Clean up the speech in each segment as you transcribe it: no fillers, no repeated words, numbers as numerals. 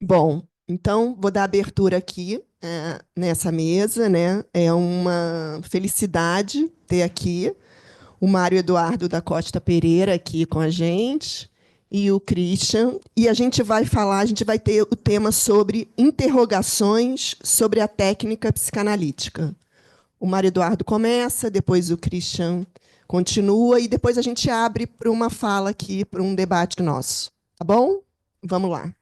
Bom, então vou dar abertura aqui nessa mesa, né? É uma felicidade ter aqui o Mário Eduardo da Costa Pereira aqui com a gente e o Christian. E a gente vai falar, a gente vai ter o tema sobre interrogações sobre a técnica psicanalítica. O Mário Eduardo começa, depois o Christian continua e depois a gente abre para uma fala aqui, para um debate nosso. Tá bom? Vamos lá.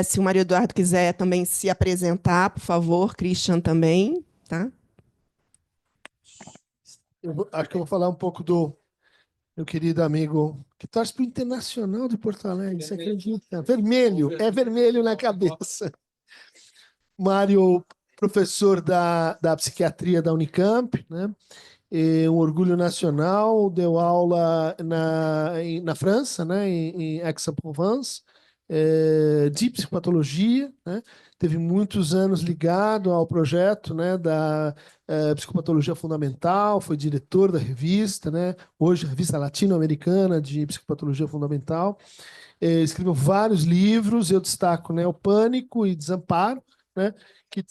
Se o Mário Eduardo quiser também se apresentar, por favor, Christian também, tá? Acho que eu vou falar um pouco do meu querido amigo que torce para o Internacional de Porto Alegre, você acredita? Vermelho, é vermelho na cabeça. Mário, professor da psiquiatria da Unicamp, né? E um orgulho nacional, deu aula na França, né? em Aix-en-Provence, de psicopatologia, né? Teve muitos anos ligado ao projeto, né, da psicopatologia fundamental, foi diretor da revista, né, hoje a revista latino-americana de psicopatologia fundamental. Escreveu vários livros, eu destaco, né, o Pânico e Desamparo, né, que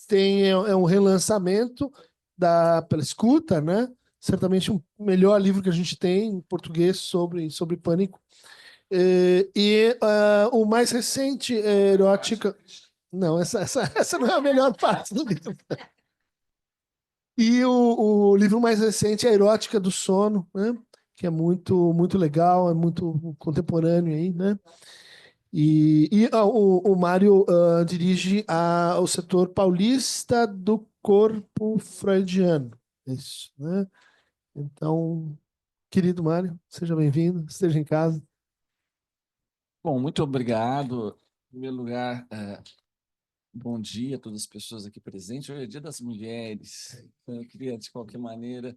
é um relançamento pela escuta, né, certamente o melhor livro que a gente tem em português sobre pânico. O mais recente é Erótica. Não, essa não é a melhor parte do livro. E o livro mais recente é Erótica do Sono, né? Que é muito legal, é muito contemporâneo aí, né? O Mário dirige o setor paulista do corpo freudiano. Isso, né? Então, querido Mário, seja bem-vindo, esteja em casa. Bom, muito obrigado. Em primeiro lugar, bom dia a todas as pessoas aqui presentes. Hoje é Dia das Mulheres. Então, eu queria, de qualquer maneira,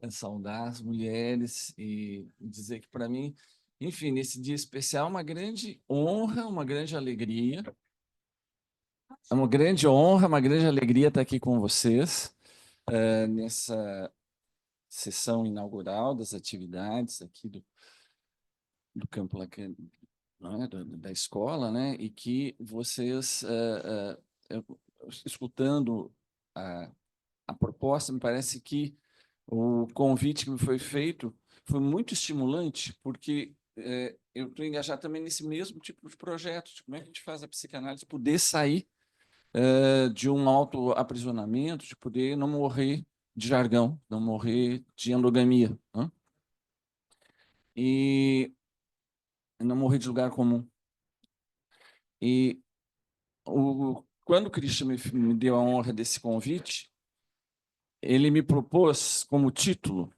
saudar as mulheres e dizer que, para mim, enfim, nesse dia especial, uma grande honra, uma grande alegria. É uma grande honra, uma grande alegria estar aqui com vocês, nessa sessão inaugural das atividades aqui do Campo Lacan, não é? Da escola, né? E que vocês, escutando a proposta, me parece que o convite que me foi feito foi muito estimulante, porque eu estou engajado também nesse mesmo tipo de projeto, de como é que a gente faz a psicanálise poder sair de um autoaprisionamento, de poder não morrer de jargão, não morrer de endogamia, né? E não morrer de lugar comum. E quando o Christian me deu a honra desse convite, ele me propôs como título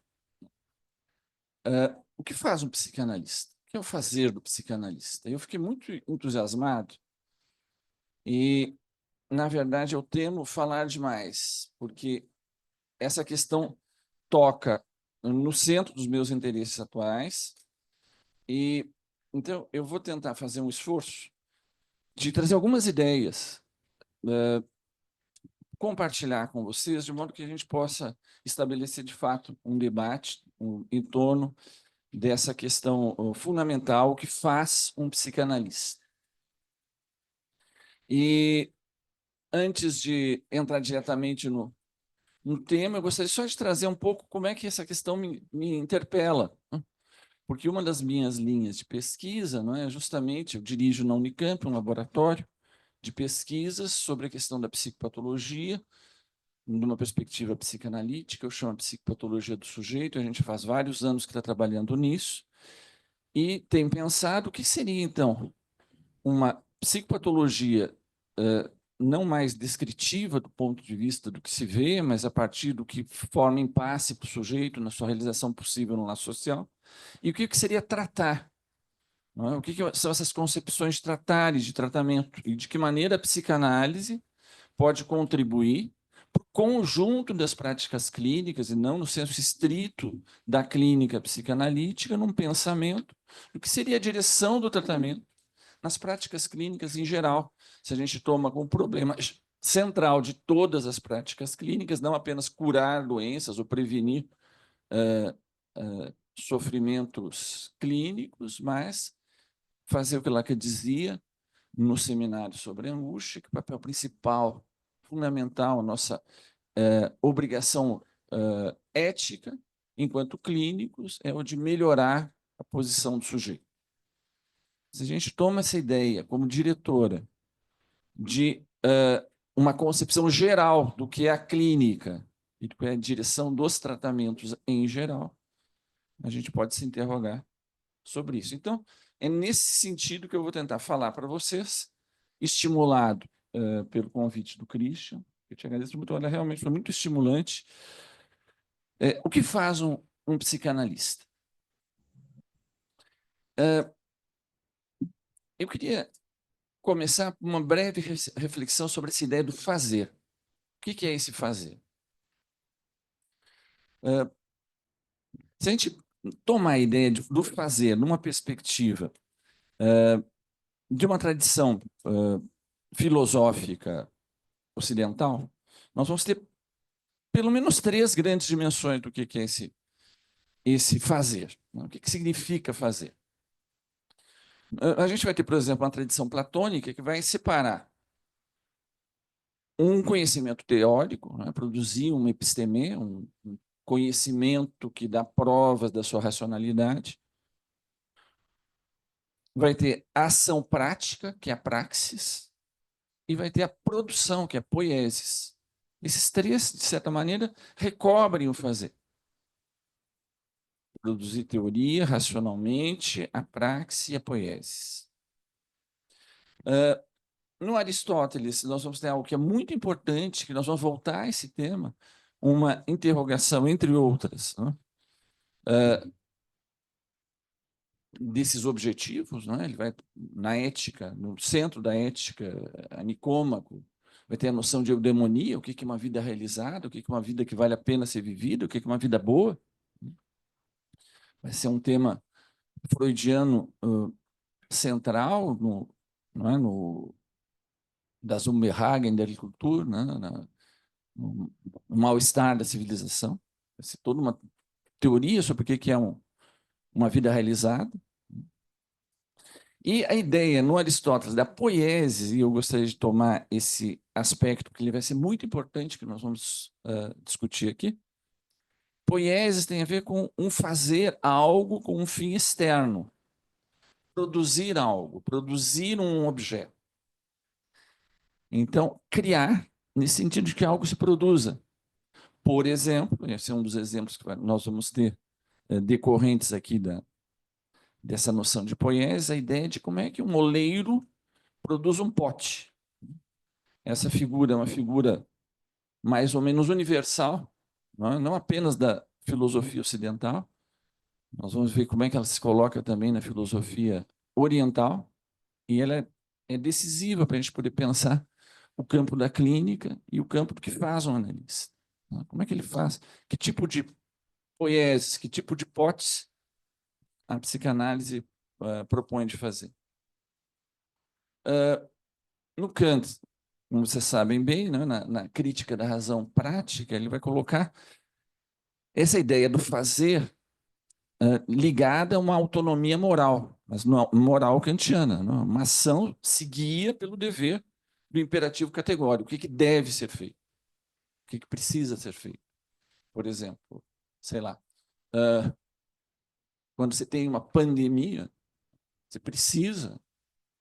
o que faz um psicanalista? O que é o fazer do psicanalista? Eu fiquei muito entusiasmado e, na verdade, eu temo falar demais, porque essa questão toca no centro dos meus interesses atuais e, então, eu vou tentar fazer um esforço de trazer algumas ideias, compartilhar com vocês, de modo que a gente possa estabelecer, de fato, um debate em torno dessa questão fundamental que faz um psicanalista. E, antes de entrar diretamente no tema, eu gostaria só de trazer um pouco como é que essa questão me interpela, né? Porque uma das minhas linhas de pesquisa, não é, justamente, eu dirijo na Unicamp um laboratório de pesquisas sobre a questão da psicopatologia, numa perspectiva psicanalítica, eu chamo a psicopatologia do sujeito, a gente faz vários anos que está trabalhando nisso, e tem pensado o que seria, então, uma psicopatologia não mais descritiva do ponto de vista do que se vê, mas a partir do que forma impasse para o sujeito na sua realização possível no laço social, e o que seria tratar, não é? O que são essas concepções de tratar e de tratamento, e de que maneira a psicanálise pode contribuir para o conjunto das práticas clínicas, e não no senso estrito da clínica psicanalítica, num pensamento do que seria a direção do tratamento nas práticas clínicas em geral. Se a gente toma como problema central de todas as práticas clínicas, não apenas curar doenças ou prevenir sofrimentos clínicos, mas fazer o que Lacan dizia, no seminário sobre angústia, que o papel principal, fundamental, a nossa obrigação ética, enquanto clínicos, é o de melhorar a posição do sujeito. Se a gente toma essa ideia como diretora de uma concepção geral do que é a clínica e do que é a direção dos tratamentos em geral, a gente pode se interrogar sobre isso. Então, é nesse sentido que eu vou tentar falar para vocês, estimulado pelo convite do Christian. Eu te agradeço muito, olha, realmente foi muito estimulante. O que faz um psicanalista? Eu queria começar com uma breve reflexão sobre essa ideia do fazer. O que é esse fazer? Se a gente tomar a ideia do fazer numa perspectiva de uma tradição filosófica ocidental, nós vamos ter pelo menos 3 grandes dimensões do que é esse fazer. O que significa fazer? A gente vai ter, por exemplo, uma tradição platônica que vai separar um conhecimento teórico, né, produzir um episteme, um conhecimento que dá provas da sua racionalidade. Vai ter a ação prática, que é a praxis, e vai ter a produção, que é a poiesis. Esses 3, de certa maneira, recobrem o fazer. Produzir teoria racionalmente, a praxis e a poiesis. No Aristóteles, nós vamos ter algo que é muito importante, que nós vamos voltar a esse tema, uma interrogação, entre outras, né? Desses objetivos, né? Ele vai na ética, no centro da ética, a Nicômaco, vai ter a noção de eudemonia, o que é uma vida realizada, o que é uma vida que vale a pena ser vivida, o que é uma vida boa. Vai ser um tema freudiano central no das Umberhagen der Kultur, né? No mal-estar da civilização. Vai ser toda uma teoria sobre o que é uma vida realizada. E a ideia no Aristóteles da poiesis, e eu gostaria de tomar esse aspecto, porque ele vai ser muito importante, que nós vamos discutir aqui. Poiesis tem a ver com um fazer algo com um fim externo. Produzir algo, produzir um objeto. Então, criar, nesse sentido de que algo se produza. Por exemplo, esse é um dos exemplos que nós vamos ter decorrentes aqui dessa noção de poiesis, a ideia de como é que um oleiro produz um pote. Essa figura é uma figura mais ou menos universal, não apenas da filosofia ocidental. Nós vamos ver como é que ela se coloca também na filosofia oriental, e ela é decisiva para a gente poder pensar o campo da clínica e o campo do que faz um analista. Como é que ele faz? Que tipo de poieses, que tipo de potes a psicanálise propõe de fazer? No Kant, como vocês sabem bem, né, na crítica da razão prática, ele vai colocar essa ideia do fazer ligada a uma autonomia moral, mas não moral kantiana, não, uma ação seguida pelo dever do imperativo categórico. O que deve ser feito? O que precisa ser feito? Por exemplo, sei lá, quando você tem uma pandemia, você precisa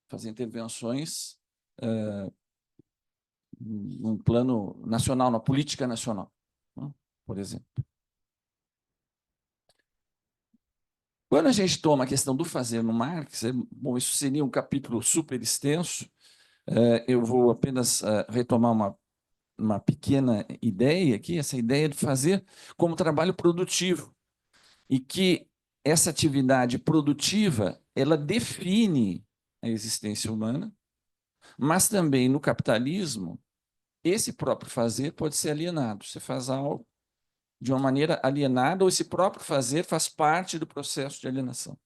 fazer intervenções num plano nacional, na política nacional, né? Por exemplo. Quando a gente toma a questão do fazer no Marx, bom, isso seria um capítulo super extenso, eu vou apenas retomar uma pequena ideia aqui, essa ideia de fazer como trabalho produtivo, e que essa atividade produtiva, ela define a existência humana, mas também no capitalismo, esse próprio fazer pode ser alienado. Você faz algo de uma maneira alienada, ou esse próprio fazer faz parte do processo de alienação.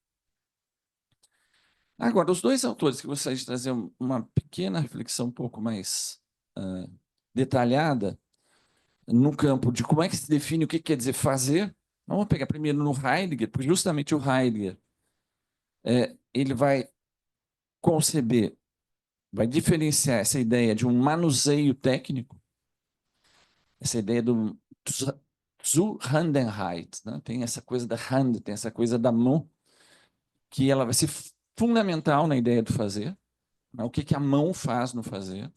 Agora, os 2 autores que gostaria de trazer uma pequena reflexão um pouco mais detalhada no campo de como é que se define o que quer dizer fazer. Vamos pegar primeiro no Heidegger, porque justamente o Heidegger ele vai conceber vai diferenciar essa ideia de um manuseio técnico, essa ideia do Zuhandenheit, né? Tem essa coisa da hand, tem essa coisa da mão, que ela vai ser fundamental na ideia do fazer, né? O que, que a mão faz no fazer,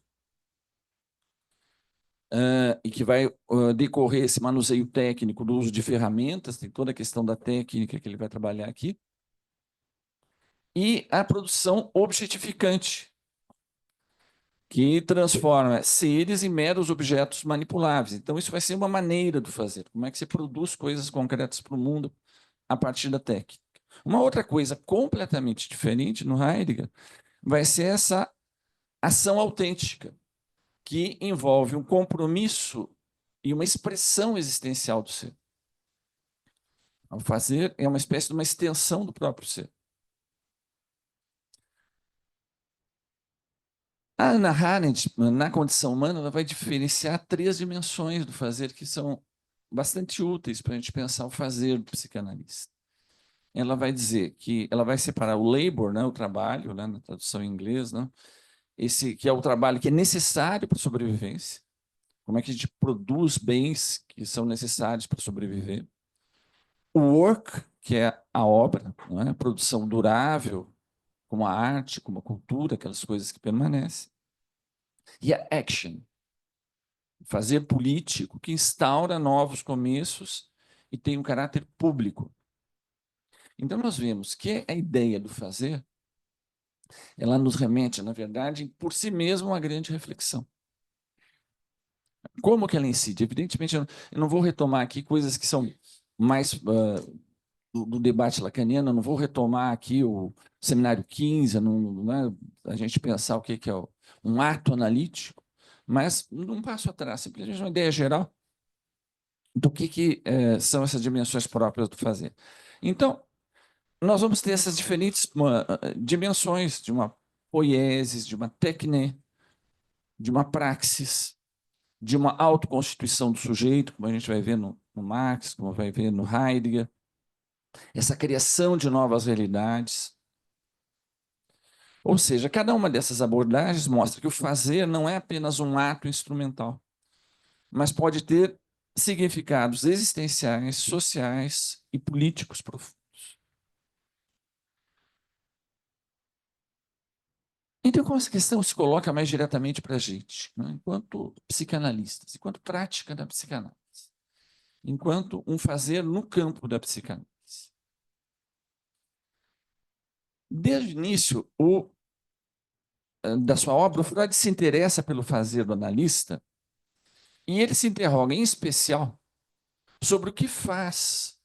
e que vai decorrer esse manuseio técnico do uso de ferramentas, tem toda a questão da técnica que ele vai trabalhar aqui, e a produção objetificante, que transforma seres em meros objetos manipuláveis. Então, isso vai ser uma maneira de fazer. Como é que você produz coisas concretas para o mundo a partir da técnica? Uma outra coisa completamente diferente no Heidegger vai ser essa ação autêntica, que envolve um compromisso e uma expressão existencial do ser. O fazer é uma espécie de uma extensão do próprio ser. A Hannah Arendt, na condição humana, ela vai diferenciar 3 dimensões do fazer que são bastante úteis para a gente pensar o fazer do psicanalista. Ela vai dizer que ela vai separar o labor, né, o trabalho, né, na tradução em inglês, né, esse que é o trabalho que é necessário para a sobrevivência. Como é que a gente produz bens que são necessários para sobreviver? O work, que é a obra, não é? A produção durável, como a arte, como a cultura, aquelas coisas que permanecem. E a action, fazer político, que instaura novos começos e tem um caráter público. Então, nós vemos que a ideia do fazer, ela nos remete, na verdade, por si mesma, a uma grande reflexão. Como que ela incide? Evidentemente, eu não vou retomar aqui coisas que são mais do debate lacaniano, eu não vou retomar aqui o seminário 15, não é a gente pensar o que é um ato analítico, mas um passo atrás, simplesmente uma ideia geral do que são essas dimensões próprias do fazer. Então, nós vamos ter essas diferentes dimensões de uma poiesis, de uma técnica, de uma praxis, de uma autoconstituição do sujeito, como a gente vai ver no Marx, como vai ver no Heidegger, essa criação de novas realidades. Ou seja, cada uma dessas abordagens mostra que o fazer não é apenas um ato instrumental, mas pode ter significados existenciais, sociais e políticos profundos. Então, como essa questão se coloca mais diretamente para a gente, né? Enquanto psicanalistas, enquanto prática da psicanálise, enquanto um fazer no campo da psicanálise. Desde o início da sua obra, o Freud se interessa pelo fazer do analista e ele se interroga, em especial, sobre o que faz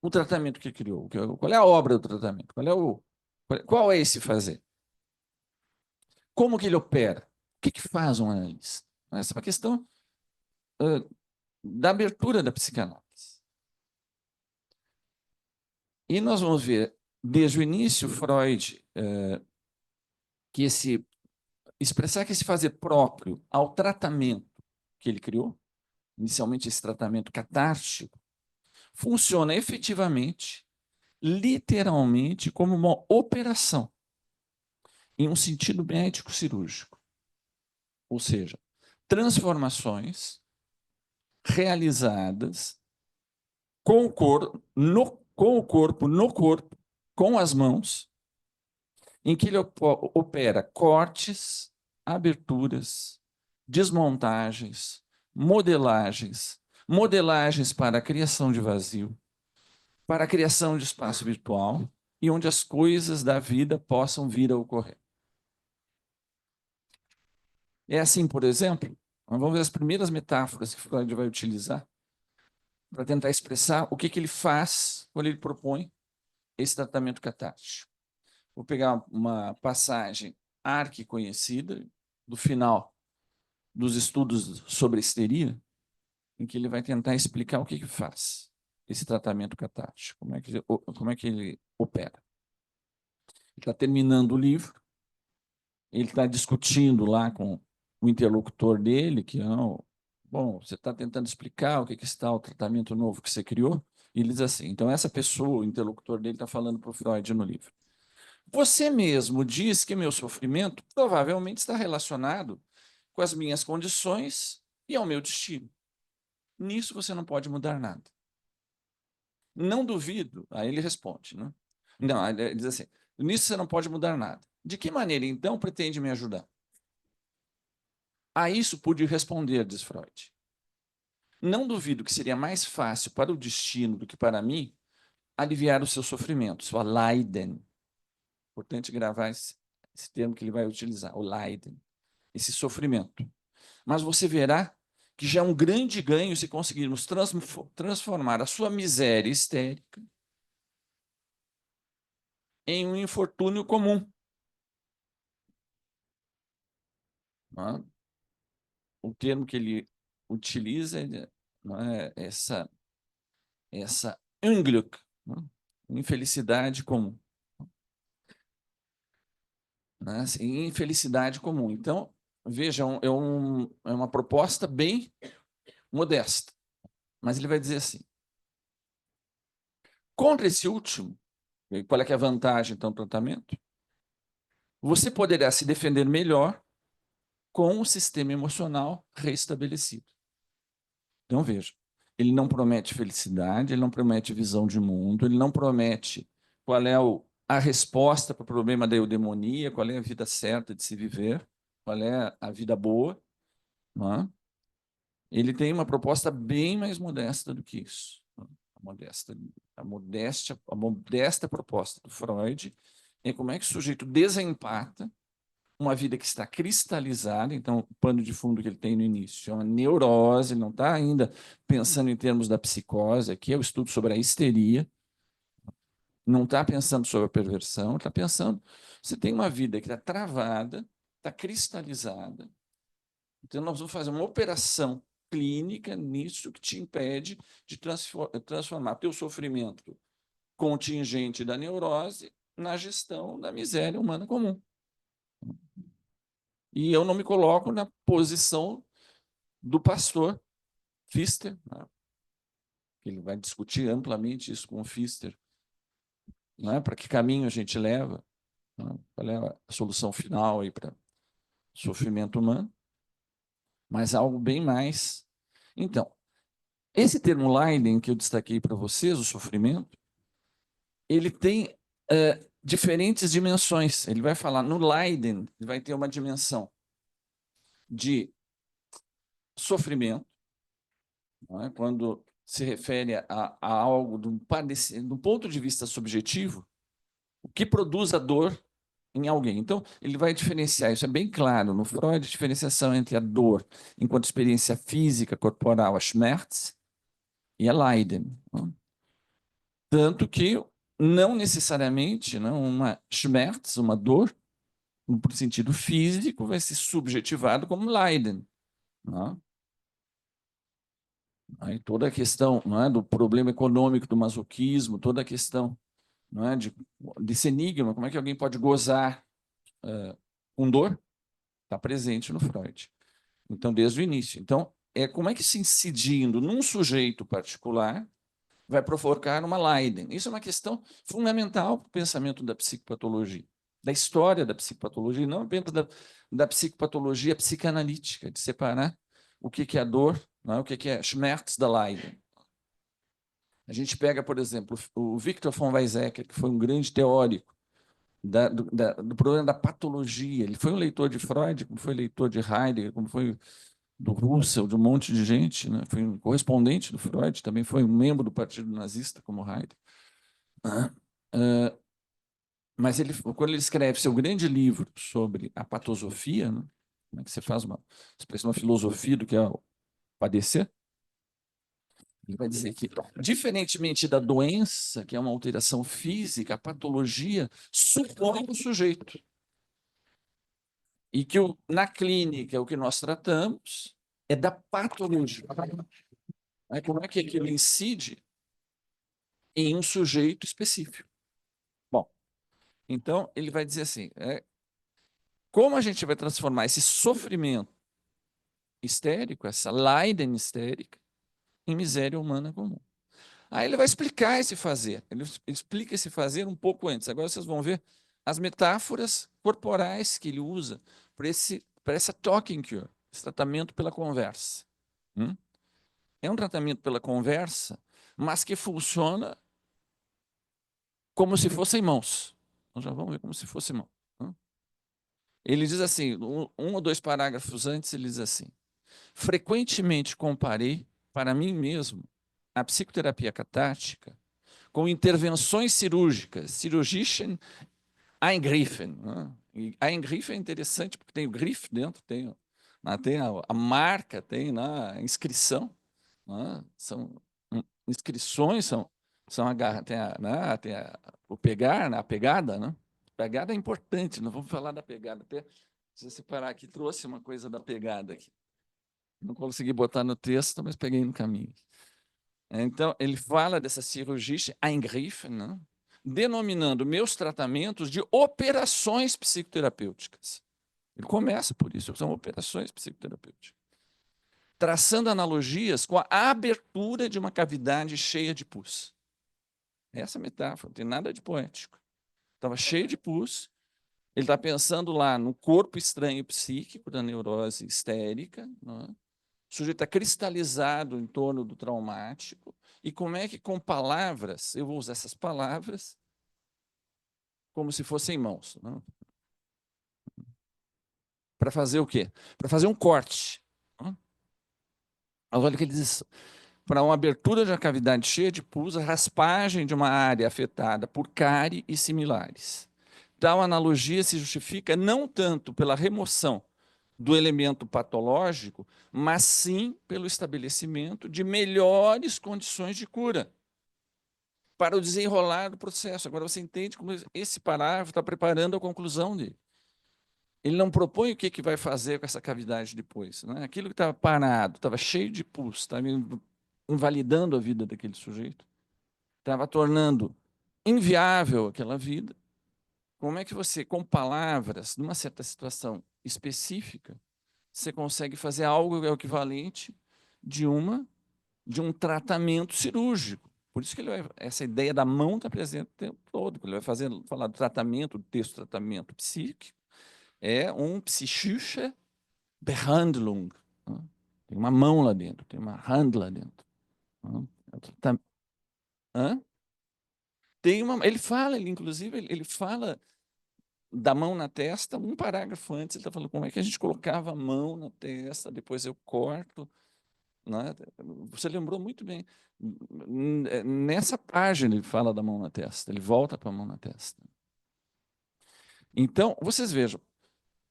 o tratamento que criou. Qual é a obra do tratamento? Qual é esse fazer? Como que ele opera? O que faz um analista? Essa é uma questão da abertura da psicanálise. E nós vamos ver, desde o início, Freud, que expressar que esse fazer próprio ao tratamento que ele criou, inicialmente esse tratamento catártico, funciona efetivamente, literalmente, como uma operação, em um sentido médico-cirúrgico. Ou seja, transformações realizadas com o corpo, no corpo, com as mãos, em que ele opera cortes, aberturas, desmontagens, modelagens para a criação de vazio, para a criação de espaço virtual e onde as coisas da vida possam vir a ocorrer. É assim, por exemplo, vamos ver as primeiras metáforas que Freud vai utilizar para tentar expressar o que ele faz quando ele propõe esse tratamento catártico. Vou pegar uma passagem arquiconhecida do final dos estudos sobre histeria, em que ele vai tentar explicar o que faz esse tratamento catártico, como é que ele opera. Ele está terminando o livro, ele está discutindo lá com o interlocutor dele, que bom, você está tentando explicar o que está o tratamento novo que você criou, e ele diz assim, então essa pessoa, o interlocutor dele, está falando para o Freud no livro. Você mesmo diz que meu sofrimento provavelmente está relacionado com as minhas condições e ao meu destino. Nisso você não pode mudar nada. Não duvido. Aí ele responde, né? Não, ele diz assim, nisso você não pode mudar nada. De que maneira, então, pretende me ajudar? A isso pude responder, diz Freud. Não duvido que seria mais fácil para o destino do que para mim aliviar o seu sofrimento, sua Leiden. Importante gravar esse termo que ele vai utilizar, o Leiden, esse sofrimento. Mas você verá que já é um grande ganho se conseguirmos transformar a sua miséria histérica em um infortúnio comum. Não é? O termo que ele utiliza não é essa Unglück, não é? Infelicidade comum. Né? Assim, infelicidade comum. Então, vejam, é uma proposta bem modesta. Mas ele vai dizer assim, contra esse último, qual é que é a vantagem, então, do tratamento? Você poderá se defender melhor com o sistema emocional restabelecido. Então, veja, ele não promete felicidade, ele não promete visão de mundo, ele não promete qual é a resposta para o problema da eudemonia, qual é a vida certa de se viver, qual é a vida boa. Não é? Ele tem uma proposta bem mais modesta do que isso. A modesta proposta do Freud é como é que o sujeito desempata uma vida que está cristalizada, então o pano de fundo que ele tem no início é uma neurose, ele não está ainda pensando em termos da psicose, aqui é o estudo sobre a histeria, não está pensando sobre a perversão, está pensando, você tem uma vida que está travada, está cristalizada, então nós vamos fazer uma operação clínica nisso que te impede de transformar teu sofrimento contingente da neurose na gestão da miséria humana comum. E eu não me coloco na posição do pastor Pfister, né? Ele vai discutir amplamente isso com o Pfister, né? Para que caminho a gente leva, né? Qual é a solução final aí para o sofrimento humano, mas algo bem mais. Então, esse termo Leiden que eu destaquei para vocês, o sofrimento, ele tem diferentes dimensões. Ele vai falar no Leiden, ele vai ter uma dimensão de sofrimento, não é? Quando se refere a algo do ponto de vista subjetivo, o que produz a dor em alguém. Então, ele vai diferenciar, isso é bem claro no Freud, a diferenciação entre a dor enquanto experiência física, corporal, a Schmerz, e a Leiden. Não? Tanto que não necessariamente uma Schmerz, uma dor, no sentido físico, vai ser subjetivado como Leiden. Não? Aí toda a questão, não é, do problema econômico do masoquismo, toda a questão, não é, desse enigma, como é que alguém pode gozar com dor, está presente no Freud. Então, desde o início. Então, como é que se incidindo num sujeito particular vai provocar uma Leiden? Isso é uma questão fundamental para o pensamento da psicopatologia, da história da psicopatologia, não apenas da psicopatologia psicanalítica, de separar o que é a dor, não é? O que é Schmerz da Leiden. A gente pega, por exemplo, o Victor von Weizsäcker, que foi um grande teórico do problema da patologia. Ele foi um leitor de Freud, como foi leitor de Heidegger, como foi do Russell, de um monte de gente, né? Foi um correspondente do Freud, também foi um membro do Partido Nazista, como Heidegger. Mas quando ele escreve seu grande livro sobre a patosofia, né? Como é que você faz uma filosofia do que é o padecer, ele vai dizer que, diferentemente da doença, que é uma alteração física, a patologia supõe o sujeito. E que na clínica o que nós tratamos é da patologia. Como é que aquilo incide em um sujeito específico? Bom, então ele vai dizer assim, como a gente vai transformar esse sofrimento histérico, essa Leiden histérica, em miséria humana comum? Aí ele vai explicar esse fazer. Ele explica esse fazer um pouco antes. Agora vocês vão ver as metáforas corporais que ele usa para essa talking cure, esse tratamento pela conversa. É um tratamento pela conversa, mas que funciona como se fossem mãos. Nós já vamos ver como se fosse mão. Ele diz assim, um ou dois parágrafos antes, ele diz assim: frequentemente comparei para mim mesmo a psicoterapia catártica com intervenções cirúrgicas, cirurgischen Eingriffen. E Eingriffen é interessante porque tem o grife dentro, tem a marca, tem a inscrição. São inscrições, são o pegar, a pegada. A pegada é importante, não vamos falar da pegada. Até se você separar aqui, trouxe uma coisa da pegada aqui. Não consegui botar no texto, mas peguei no caminho. Então, ele fala dessa cirurgia Eingriffen, denominando meus tratamentos de operações psicoterapêuticas. Ele começa por isso, são operações psicoterapêuticas. Traçando analogias com a abertura de uma cavidade cheia de pus. Essa metáfora, não tem nada de poético. Estava cheio de pus, ele está pensando lá no corpo estranho psíquico da neurose histérica, o sujeito está cristalizado em torno do traumático, e como é que com palavras, eu vou usar essas palavras como se fossem mãos. Para fazer o quê? Para fazer um corte. Mas olha o que ele diz: para uma abertura de uma cavidade cheia de pus, a raspagem de uma área afetada por cárie e similares. Tal analogia se justifica não tanto pela remoção do elemento patológico, mas sim pelo estabelecimento de melhores condições de cura para o desenrolar do processo. Agora você entende como esse parágrafo está preparando a conclusão dele. Ele não propõe o que vai fazer com essa cavidade depois. Aquilo que estava parado, estava cheio de pus, estava invalidando a vida daquele sujeito, estava tornando inviável aquela vida. Como é que você, com palavras, numa certa situação específica, você consegue fazer algo que é o equivalente de um tratamento cirúrgico? Por isso que essa ideia da mão está presente o tempo todo. Ele vai falar do tratamento, do texto tratamento psíquico, é um psychische Behandlung. Tem uma mão lá dentro, tem uma hand lá dentro. Inclusive, ele fala da mão na testa, um parágrafo antes, ele está falando como é que a gente colocava a mão na testa, depois eu corto. Você lembrou muito bem. Nessa página ele fala da mão na testa, ele volta para a mão na testa. Então, vocês vejam,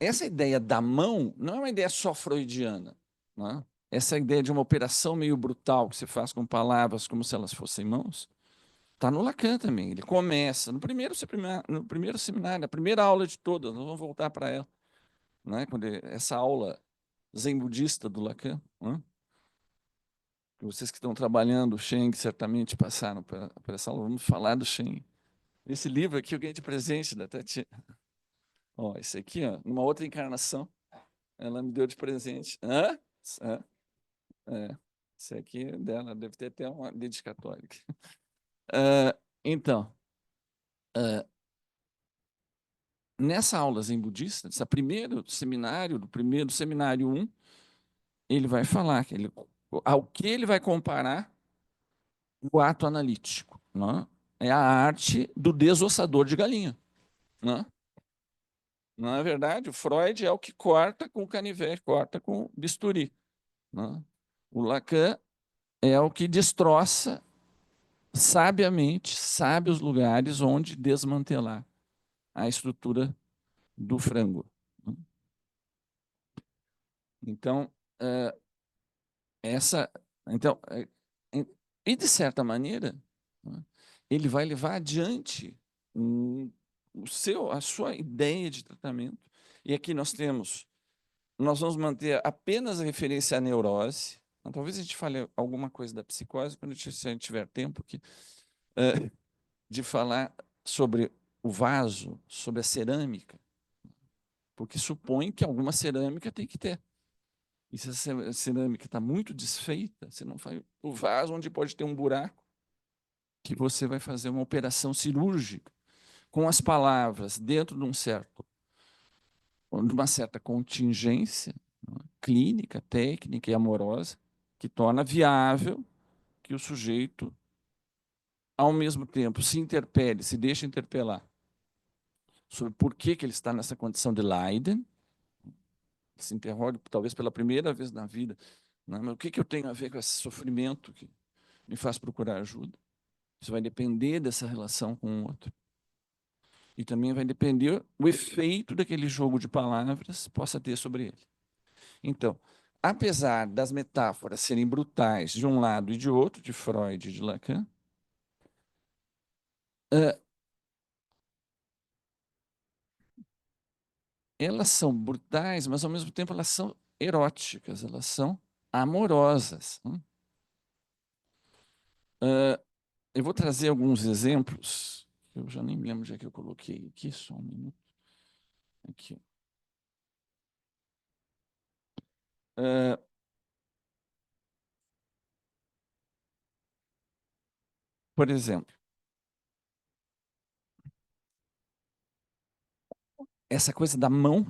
essa ideia da mão não é uma ideia só freudiana. Essa ideia de uma operação meio brutal que se faz com palavras como se elas fossem mãos, está no Lacan também. Ele começa no primeiro seminário, a primeira aula de todas, nós vamos voltar para ela. Essa aula zen budista do Lacan. Vocês que estão trabalhando o Shen, que certamente passaram por essa aula, vamos falar do Shen. Esse livro aqui eu ganhei de presente da Tati. Esse aqui, numa outra encarnação, ela me deu de presente. Esse aqui é dela, deve ter até uma dedicatória. Então, nessa aula zen budista, esse primeiro seminário, do seminário 1, ele vai falar ao que ele vai comparar o ato analítico. É a arte do desossador de galinha. Na verdade, o Freud é o que corta com o canivete, corta com o bisturi. O Lacan é o que destroça sabiamente, sabe os lugares onde desmantelar a estrutura do frango. Então, e de certa maneira, ele vai levar adiante a sua ideia de tratamento. E aqui nós vamos manter apenas a referência à neurose. Talvez a gente fale alguma coisa da psicose quando a gente tiver tempo aqui, de falar sobre o vaso, sobre a cerâmica, porque supõe que alguma cerâmica tem que ter. E se a cerâmica está muito desfeita, você não faz o vaso onde pode ter um buraco, que você vai fazer uma operação cirúrgica com as palavras dentro de uma certa contingência, né, clínica, técnica e amorosa, que torna viável que o sujeito, ao mesmo tempo, se interpele, se deixa interpelar sobre por que ele está nessa condição de Leiden, se interroga, talvez pela primeira vez na vida, né? Mas o que eu tenho a ver com esse sofrimento que me faz procurar ajuda? Isso vai depender dessa relação com o outro. E também vai depender o efeito daquele jogo de palavras possa ter sobre ele. Então, apesar das metáforas serem brutais de um lado e de outro, de Freud e de Lacan, elas são brutais, mas ao mesmo tempo elas são eróticas, elas são amorosas. Eu vou trazer alguns exemplos, eu já nem me lembro onde é que eu coloquei aqui, só um minuto. Aqui. Por exemplo, essa coisa da mão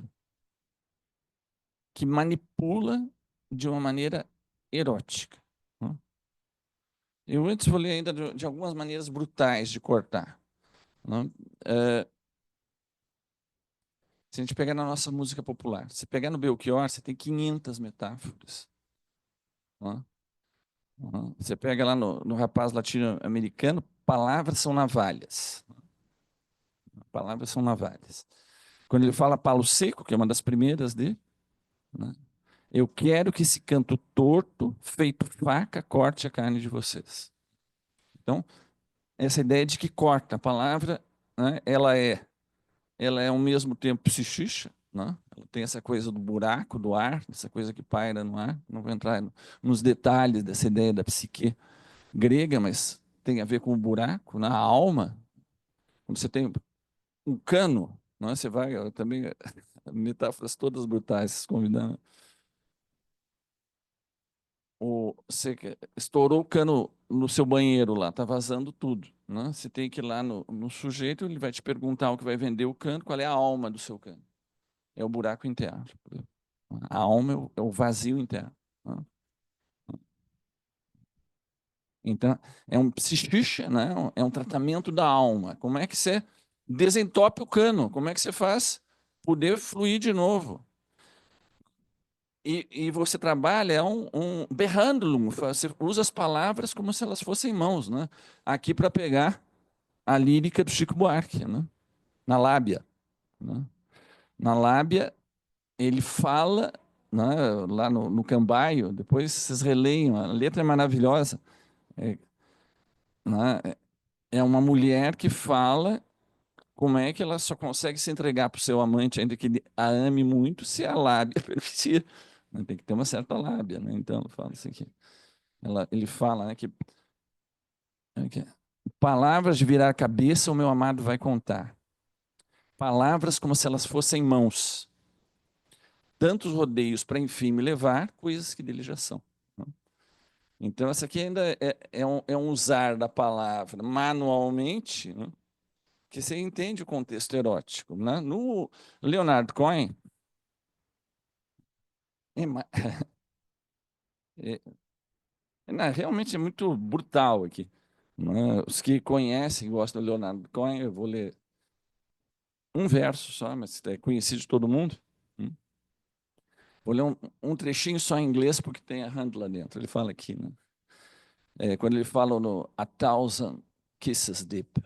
que manipula de uma maneira erótica. Eu antes vou ler ainda de algumas maneiras brutais de cortar. Se a gente pegar na nossa música popular, se pegar no Belchior, você tem 500 metáforas. Você pega lá no rapaz latino-americano, palavras são navalhas. Palavras são navalhas. Quando ele fala palo seco, que é uma das primeiras dele, né? Eu quero que esse canto torto, feito faca, corte a carne de vocês. Então, essa ideia de que corta a palavra, né, ela é ao mesmo tempo psichicha, né? Ela tem essa coisa do buraco, do ar, essa coisa que paira no ar. Não vou entrar nos detalhes dessa ideia da psique grega, mas tem a ver com o buraco, na alma. Quando você tem um cano, não é? Você vai também metáforas todas brutais, convidando. Você estourou o cano no seu banheiro lá, está vazando tudo, né? Você tem que ir lá no sujeito, ele vai te perguntar o que vai vender o cano, qual é a alma do seu cano. É o buraco interno. A alma é o vazio interno. Né? Então, é um psichiche, né? É um tratamento da alma. Como é que você desentope o cano? Como é que você faz poder fluir de novo? E você trabalha um Behandlung, você usa as palavras como se elas fossem mãos, né? Aqui para pegar a lírica do Chico Buarque, né? Na lábia. Né? Na lábia, ele fala, né, lá no Cambaio, depois vocês releiam, a letra é maravilhosa. Né? É uma mulher que fala como é que ela só consegue se entregar para o seu amante, ainda que ele a ame muito, se a lábia permitir. Tem que ter uma certa lábia, né? Então, ela fala assim aqui. Ele fala, né, que palavras de virar a cabeça o meu amado vai contar. Palavras como se elas fossem mãos. Tantos rodeios para, enfim, me levar, coisas que dele já são. Então, essa aqui ainda é um usar da palavra manualmente, né? Que você entende o contexto erótico. Né? No Leonard Cohen, realmente é muito brutal aqui. Né? Os que conhecem, gostam do Leonard Cohen, eu vou ler um verso só, mas é conhecido de todo mundo. Vou ler um trechinho só em inglês, porque tem a Hand lá dentro. Ele fala aqui, né? Quando ele fala no A Thousand Kisses Deep.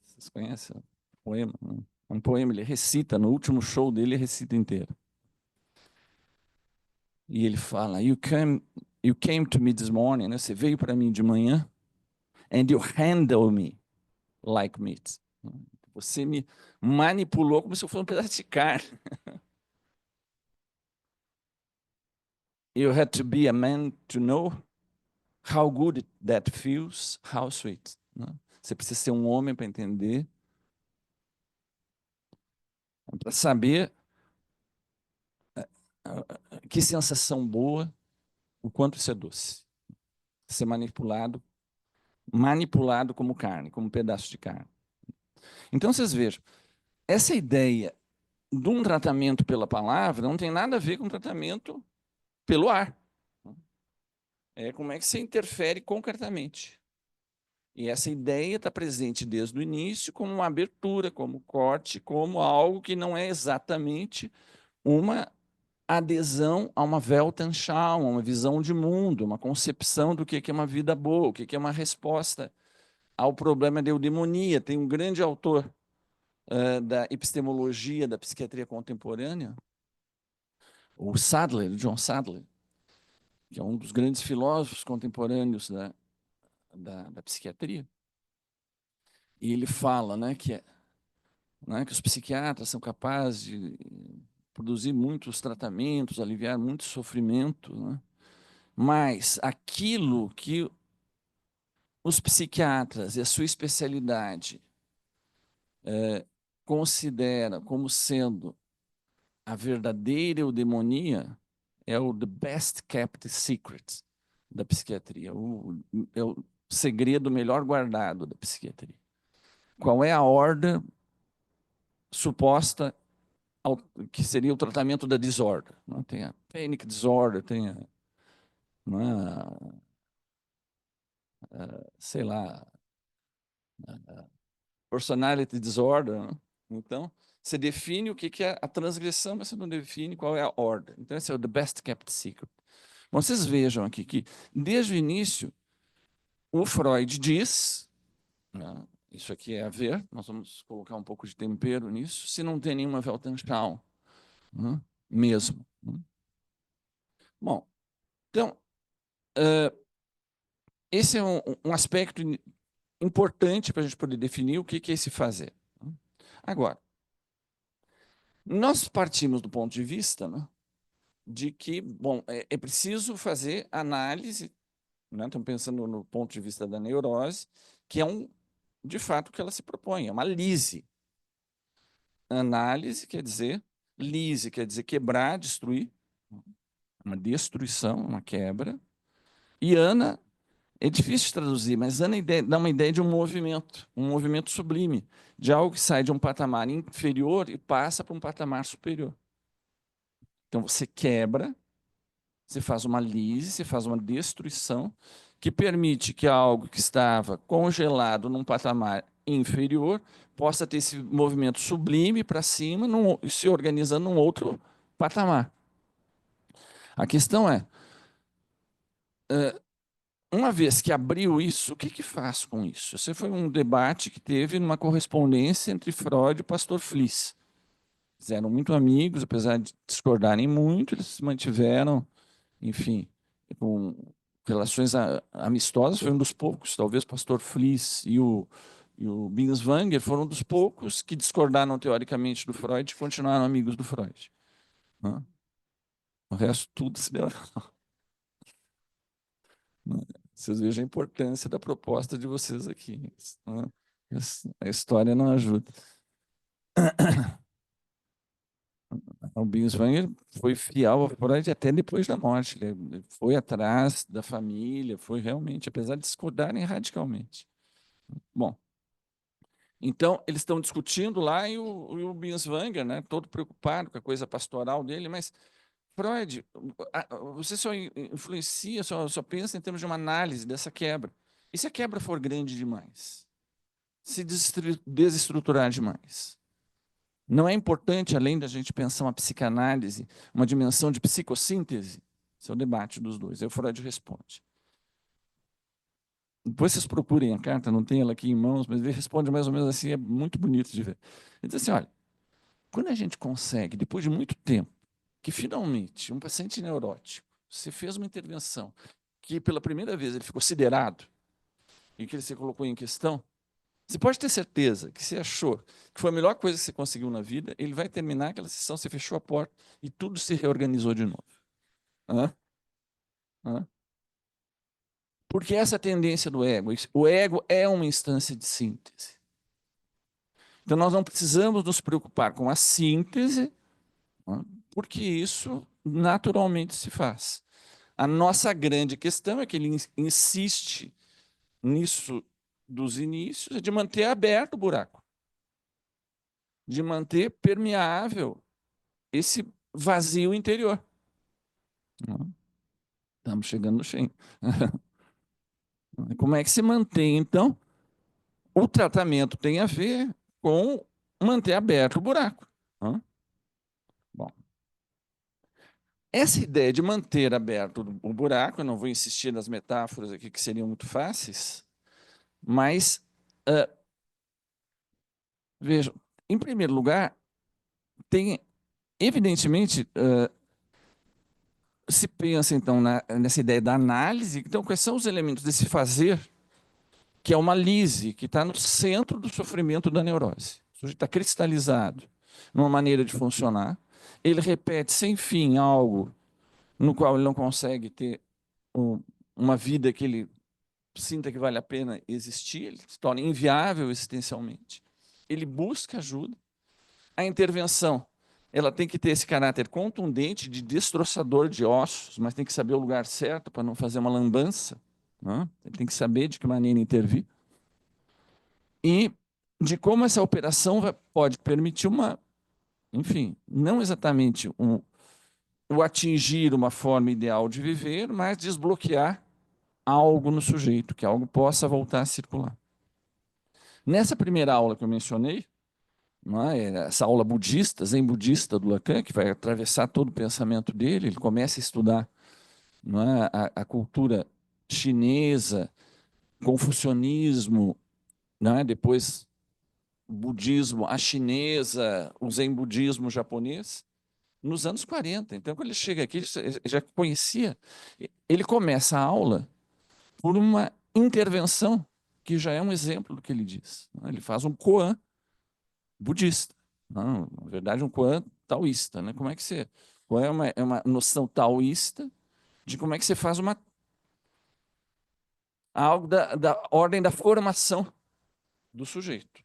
Vocês conhecem o poema? Né? É um poema, ele recita, no último show dele, ele recita inteiro. E ele fala, you came to me this morning, né? Você veio para mim de manhã, and you handle me like meat. Você me manipulou como se eu fosse um pedaço de carne. You had to be a man to know how good that feels, how sweet. Né? Você precisa ser um homem para entender, para saber que sensação boa, o quanto isso é doce. Ser manipulado como carne, como um pedaço de carne. Então, vocês vejam, essa ideia de um tratamento pela palavra não tem nada a ver com tratamento pelo ar. É como é que você interfere concretamente. E essa ideia está presente desde o início como uma abertura, como corte, como algo que não é exatamente uma adesão a uma Weltanschauung, uma visão de mundo, uma concepção do que é uma vida boa, o que é uma resposta ao problema da eudemonia. Tem um grande autor da epistemologia da psiquiatria contemporânea, o Sadler, John Sadler, que é um dos grandes filósofos contemporâneos da psiquiatria. E ele fala, né, que os psiquiatras são capazes de produzir muitos tratamentos, aliviar muito sofrimento, né? Mas aquilo que os psiquiatras e a sua especialidade considera como sendo a verdadeira eudemonia é o the best kept secret da psiquiatria, é o segredo melhor guardado da psiquiatria. Qual é a ordem suposta que seria o tratamento da disorder? Não? Tem a panic disorder, tem sei lá, personality disorder. Né? Então, você define o que é a transgressão, mas você não define qual é a ordem. Então, esse é o the best kept secret. Bom, vocês vejam aqui que, desde o início, o Freud diz, né, isso aqui é a ver, nós vamos colocar um pouco de tempero nisso, se não tem nenhuma Weltanschauung, né, mesmo. Né? Bom, então, esse é um aspecto importante para a gente poder definir o que é esse fazer. Né? Agora, nós partimos do ponto de vista, né, de que, bom, é preciso fazer análise, né, estamos pensando no ponto de vista da neurose, que é de fato, o que ela se propõe, é uma lise. Análise quer dizer, lise quer dizer quebrar, destruir, uma destruição, uma quebra. E ana, é difícil de traduzir, mas ana dá uma ideia de um movimento sublime, de algo que sai de um patamar inferior e passa para um patamar superior. Então, você quebra, você faz uma lise, você faz uma destruição, que permite que algo que estava congelado num patamar inferior possa ter esse movimento sublime para cima e se organizando num outro patamar. A questão é, uma vez que abriu isso, o que faz com isso? Esse foi um debate que teve numa correspondência entre Freud e o pastor Fliess. Eles eram muito amigos, apesar de discordarem muito, eles se mantiveram, enfim, com relações amistosas. Foi um dos poucos, talvez o pastor Fliess e o Binswanger foram um dos poucos que discordaram teoricamente do Freud e continuaram amigos do Freud. Né? O resto tudo se deu. Vocês vejam a importância da proposta de vocês aqui. Né? A história não ajuda. O Binswanger foi fiel ao Freud até depois da morte. Ele foi atrás da família, foi realmente, apesar de discordarem radicalmente. Bom, então eles estão discutindo lá e o Binswanger, né, todo preocupado com a coisa pastoral dele, mas Freud, você só influencia, só pensa em termos de uma análise dessa quebra. E se a quebra for grande demais? Se desestruturar demais? Não é importante, além da gente pensar uma psicanálise, uma dimensão de psicossíntese? Esse é o debate dos dois. Aí o Freud responde. Depois vocês procurem a carta, não tem ela aqui em mãos, mas ele responde mais ou menos assim, é muito bonito de ver. Ele diz assim, olha, quando a gente consegue, depois de muito tempo, que finalmente um paciente neurótico, você fez uma intervenção, que pela primeira vez ele ficou siderado, e que ele se colocou em questão, você pode ter certeza que você achou que foi a melhor coisa que você conseguiu na vida, ele vai terminar aquela sessão, você fechou a porta e tudo se reorganizou de novo. Hã? Hã? Porque essa tendência do ego, o ego é uma instância de síntese. Então nós não precisamos nos preocupar com a síntese, porque isso naturalmente se faz. A nossa grande questão é que ele insiste nisso dos inícios, é de manter aberto o buraco. de manter permeável esse vazio interior. Estamos chegando no fim. Como é que se mantém, então? O tratamento tem a ver com manter aberto o buraco. Bom, essa ideia de manter aberto o buraco, eu não vou insistir nas metáforas aqui que seriam muito fáceis, mas, vejam, em primeiro lugar, tem, evidentemente, se pensa, então, nessa ideia da análise, então, quais são os elementos desse fazer, que é uma lise, que está no centro do sofrimento da neurose. O sujeito está cristalizado numa maneira de funcionar, ele repete sem fim algo no qual ele não consegue ter uma vida que ele sinta que vale a pena existir, ele se torna inviável existencialmente. Ele busca ajuda. A intervenção, ela tem que ter esse caráter contundente de destroçador de ossos, mas tem que saber o lugar certo para não fazer uma lambança. Ele tem que saber de que maneira intervir. E de como essa operação pode permitir enfim, não exatamente o atingir uma forma ideal de viver, mas desbloquear algo no sujeito, que algo possa voltar a circular. Nessa primeira aula que eu mencionei, essa aula budista, zen budista do Lacan, que vai atravessar todo o pensamento dele, ele começa a estudar a cultura chinesa, confucionismo, depois budismo, a chinesa, o zen budismo japonês, nos anos 40. Então, quando ele chega aqui, ele já conhecia. Ele começa a aula por uma intervenção que já é um exemplo do que ele diz. Ele faz um koan budista. Na verdade, um koan taoísta. Como é que você... Koan é uma noção taoísta de como é que você faz algo da ordem da formação do sujeito.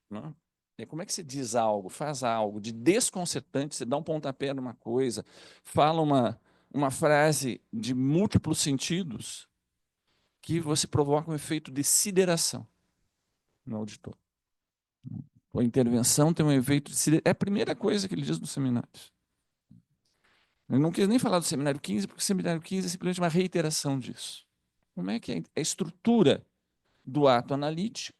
E como é que você diz algo, faz algo de desconcertante, você dá um pontapé numa coisa, fala uma frase de múltiplos sentidos que você provoca um efeito de sideração no auditor. A intervenção tem um efeito de sideração. É a primeira coisa que ele diz nos seminários. Eu não quis nem falar do seminário 15, porque o seminário 15 é simplesmente uma reiteração disso. Como é que é a estrutura do ato analítico,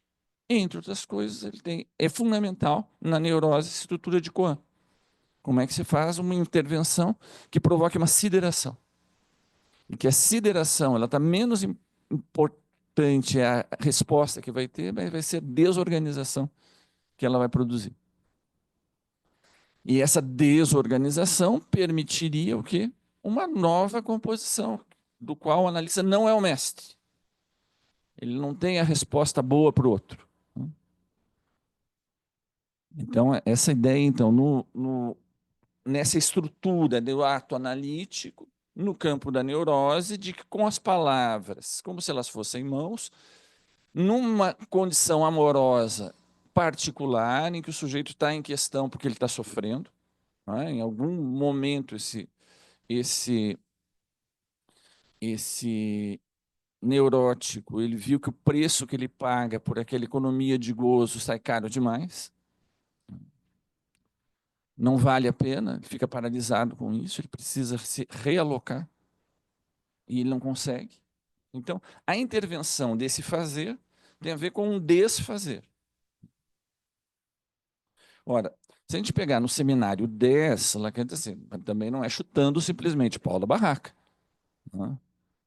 entre outras coisas, é fundamental na neurose estrutura de Cohen. Como é que se faz uma intervenção que provoque uma sideração? E que a sideração está menos importante a resposta que vai ter, mas vai ser a desorganização que ela vai produzir. E essa desorganização permitiria o quê? Uma nova composição, do qual o analista não é o mestre. Ele não tem a resposta boa para o outro. Então, essa ideia, então, nessa estrutura do ato analítico, no campo da neurose, de que com as palavras, como se elas fossem mãos, numa condição amorosa particular, em que o sujeito está em questão porque ele está sofrendo, em algum momento esse neurótico, ele viu que o preço que ele paga por aquela economia de gozo sai caro demais, não vale a pena, ele fica paralisado com isso, ele precisa se realocar e ele não consegue. Então, a intervenção desse fazer tem a ver com um desfazer. Ora, se a gente pegar no seminário 10, assim, também não é chutando simplesmente pau da barraca.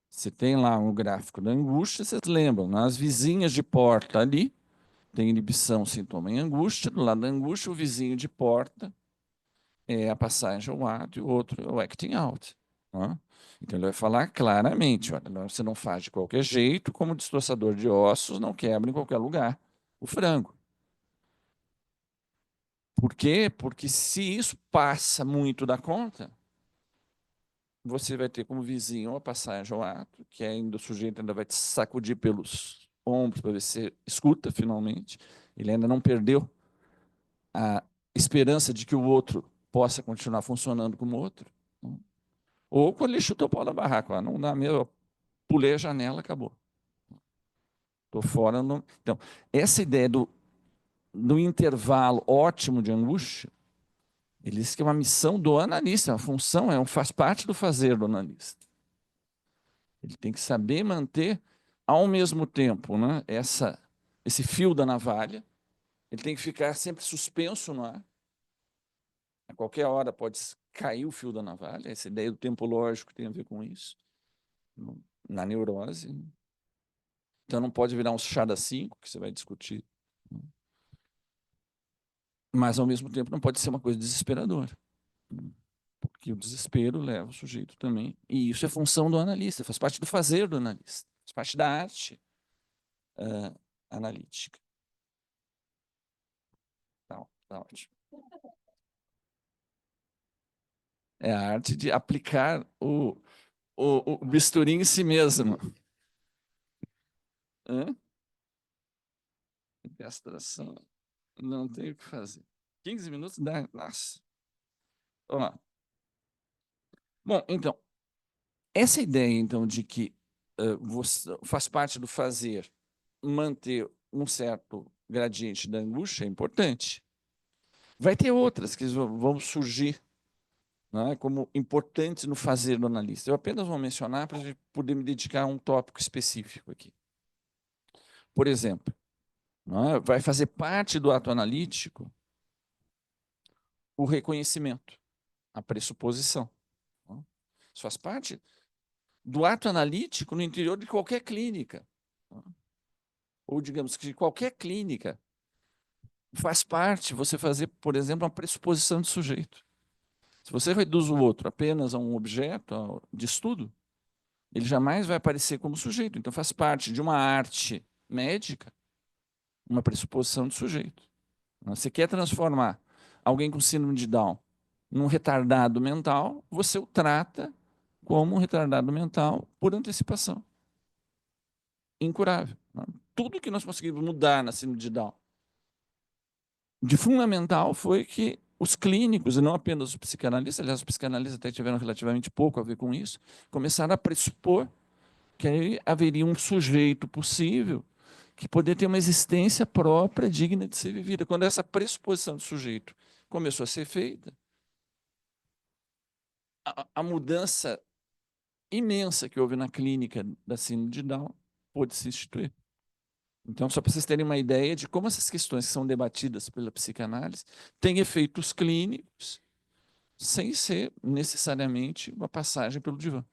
Você tem lá um gráfico da angústia, vocês lembram, nas vizinhas de porta ali, tem inibição, sintoma em angústia, do lado da angústia, o vizinho de porta é a passagem ao ato e o outro é o acting out. Então, ele vai falar claramente, olha, você não faz de qualquer jeito, como destroçador de ossos não quebra em qualquer lugar o frango. Por quê? Porque se isso passa muito da conta, você vai ter como vizinho a passagem ao ato, que ainda o sujeito ainda vai te sacudir pelos ombros para ver se você escuta finalmente. Ele ainda não perdeu a esperança de que o outro possa continuar funcionando como outro. Ou quando ele chuta o pau da barraca, não dá mesmo, eu pulei a janela, acabou. Estou fora. Então, essa ideia do intervalo ótimo de angústia, ele diz que é uma missão do analista, uma função, faz parte do fazer do analista. Ele tem que saber manter, ao mesmo tempo, né, esse fio da navalha, ele tem que ficar sempre suspenso no ar. A qualquer hora pode cair o fio da navalha, essa ideia do tempo lógico tem a ver com isso, na neurose. Então não pode virar um chá das 5, que você vai discutir. Mas, ao mesmo tempo, não pode ser uma coisa desesperadora. Porque o desespero leva o sujeito também. E isso é função do analista, faz parte do fazer do analista, faz parte da arte analítica. Tá ótimo. É a arte de aplicar o bisturi em si mesmo. Castração. Não tem o que fazer. 15 minutos dá. Nossa. Ó. Bom, então, essa ideia, então, de que faz parte do fazer manter um certo gradiente da angústia é importante. Vai ter outras que vão surgir, né, como importantes no fazer do analista. Eu apenas vou mencionar para a gente poder me dedicar a um tópico específico aqui. Por exemplo, né, vai fazer parte do ato analítico o reconhecimento, a pressuposição. Né? Isso faz parte do ato analítico no interior de qualquer clínica. Né? Ou, digamos que de qualquer clínica, faz parte você fazer, por exemplo, uma pressuposição de sujeito. Se você reduz o outro apenas a um objeto de estudo, ele jamais vai aparecer como sujeito. Então, faz parte de uma arte médica uma pressuposição de sujeito. Você quer transformar alguém com síndrome de Down num retardado mental, você o trata como um retardado mental por antecipação. Incurável. Tudo que nós conseguimos mudar na síndrome de Down de fundamental foi que os clínicos, e não apenas os psicanalistas, aliás, os psicanalistas até tiveram relativamente pouco a ver com isso, começaram a pressupor que aí haveria um sujeito possível que poderia ter uma existência própria, digna de ser vivida. Quando essa pressuposição do sujeito começou a ser feita, a mudança imensa que houve na clínica da síndrome de Down pôde se instituir. Então, só para vocês terem uma ideia de como essas questões que são debatidas pela psicanálise têm efeitos clínicos sem ser necessariamente uma passagem pelo divã.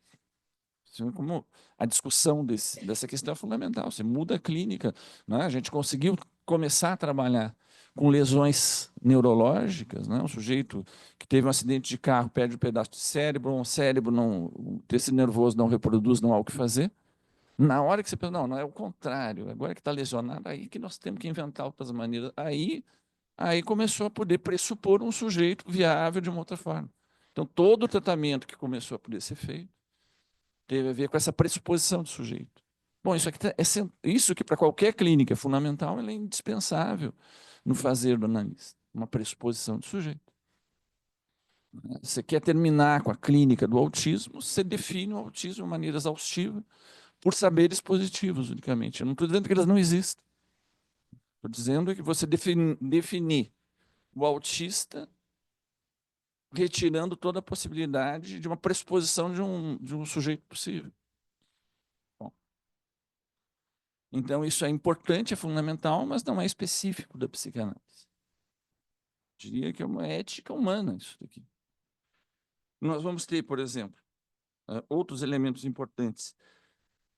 Como a discussão dessa questão é fundamental. Você muda a clínica. Né? A gente conseguiu começar a trabalhar com lesões neurológicas, né? Um sujeito que teve um acidente de carro, perde um pedaço de cérebro, o tecido nervoso não reproduz, não há o que fazer. Na hora que você pensa, não é o contrário, agora que está lesionado, aí que nós temos que inventar outras maneiras. Aí começou a poder pressupor um sujeito viável de uma outra forma. Então, todo o tratamento que começou a poder ser feito teve a ver com essa pressuposição do sujeito. Bom, isso que para qualquer clínica é fundamental, ela é indispensável no fazer do analista, uma pressuposição do sujeito. Você quer terminar com a clínica do autismo, você define o autismo de maneira exaustiva, por saberes positivos unicamente. Eu não estou dizendo que eles não existem. Estou dizendo que você definir o autista retirando toda a possibilidade de uma pressuposição de um sujeito possível. Bom, então, isso é importante, é fundamental, mas não é específico da psicanálise. Eu diria que é uma ética humana isso daqui. Nós vamos ter, por exemplo, outros elementos importantes.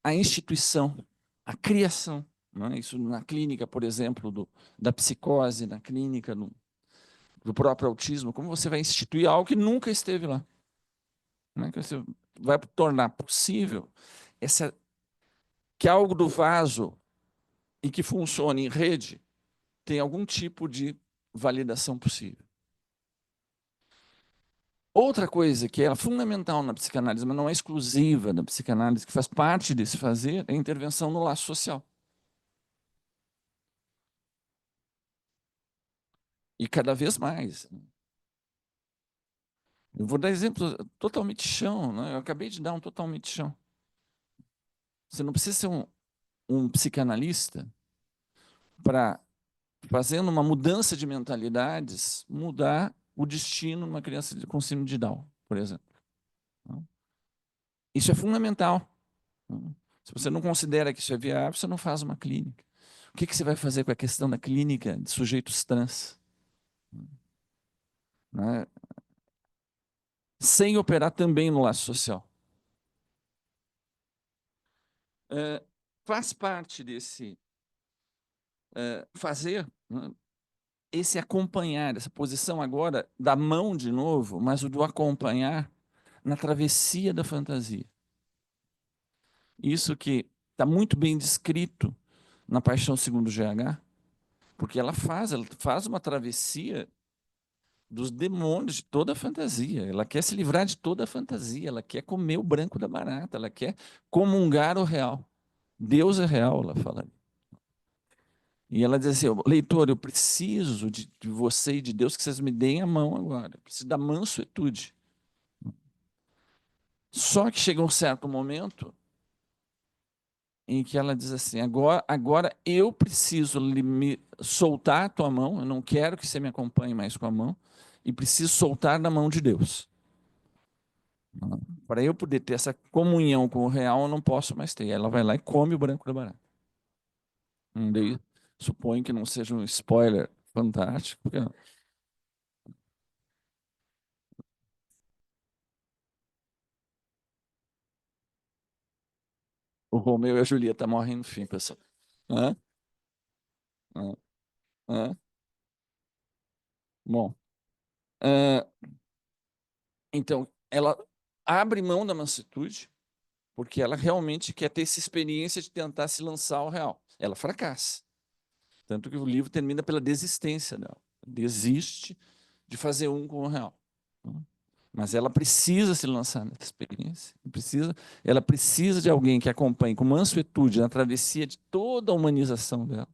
A instituição, a criação. Né? Isso na clínica, por exemplo, da psicose, na clínica do próprio autismo, como você vai instituir algo que nunca esteve lá. Né? Que você vai tornar possível que algo do vaso e que funcione em rede tenha algum tipo de validação possível. Outra coisa que é fundamental na psicanálise, mas não é exclusiva da psicanálise, que faz parte desse fazer, é a intervenção no laço social. E cada vez mais. Eu vou dar exemplos totalmente chão, né? Eu acabei de dar um totalmente chão. Você não precisa ser um psicanalista para fazendo uma mudança de mentalidades, mudar o destino numa criança com síndrome de Down, por exemplo. Isso é fundamental. Se você não considera que isso é viável, você não faz uma clínica. O que você vai fazer com a questão da clínica de sujeitos trans? Né? Sem operar também no laço social. Faz parte desse fazer, né, esse acompanhar, essa posição agora da mão de novo, mas o do acompanhar na travessia da fantasia. Isso que está muito bem descrito na Paixão segundo GH, porque ela faz uma travessia dos demônios de toda a fantasia. Ela quer se livrar de toda a fantasia, ela quer comer o branco da barata, ela quer comungar o real. Deus é real, ela fala. E ela diz assim, leitor, eu preciso de você e de Deus que vocês me deem a mão agora. Eu preciso da mansuetude. Só que chega um certo momento em que ela diz assim, agora eu preciso me soltar a tua mão, eu não quero que você me acompanhe mais com a mão, e preciso soltar da mão de Deus. Para eu poder ter essa comunhão com o real, eu não posso mais ter. Ela vai lá e come o branco da barata. Daí, suponho que não seja um spoiler fantástico. Porque... O Romeu e a Julieta morrem no fim, pessoal. Hã? Hã? Hã? Bom, então, ela abre mão da mansuetude, porque ela realmente quer ter essa experiência de tentar se lançar ao real. Ela fracassa. Tanto que o livro termina pela desistência dela. Desiste de fazer um com o real. Mas ela precisa se lançar nessa experiência. Ela precisa de alguém que acompanhe com mansuetude na travessia de toda a humanização dela.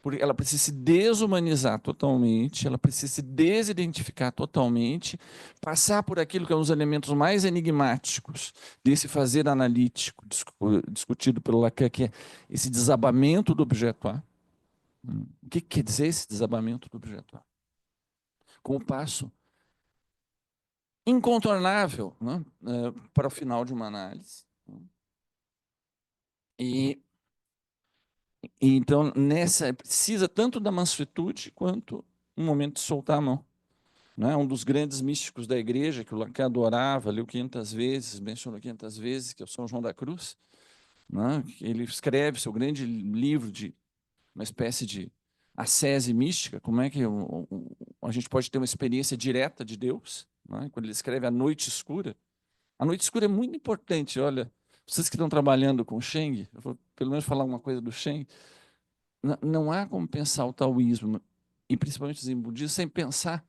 Porque ela precisa se desumanizar totalmente, ela precisa se desidentificar totalmente, passar por aquilo que é um dos elementos mais enigmáticos desse fazer analítico discutido pelo Lacan, que é esse desabamento do objeto A. O que quer dizer esse desabamento do objeto A? Com o passo incontornável, né, para o final de uma análise. E então, precisa tanto da mansuetude quanto um momento de soltar a mão. Né? Um dos grandes místicos da igreja, que o Lacan adorava, leu 500 vezes, mencionou 500 vezes, que é o São João da Cruz. Né? Ele escreve seu grande livro de uma espécie de ascese mística, como é que a gente pode ter uma experiência direta de Deus. Né? Quando ele escreve A Noite Escura. A Noite Escura é muito importante, olha, vocês que estão trabalhando com Sheng, eu vou pelo menos falar uma coisa do Sheng, não há como pensar o taoísmo, e principalmente o zen budismo, sem pensar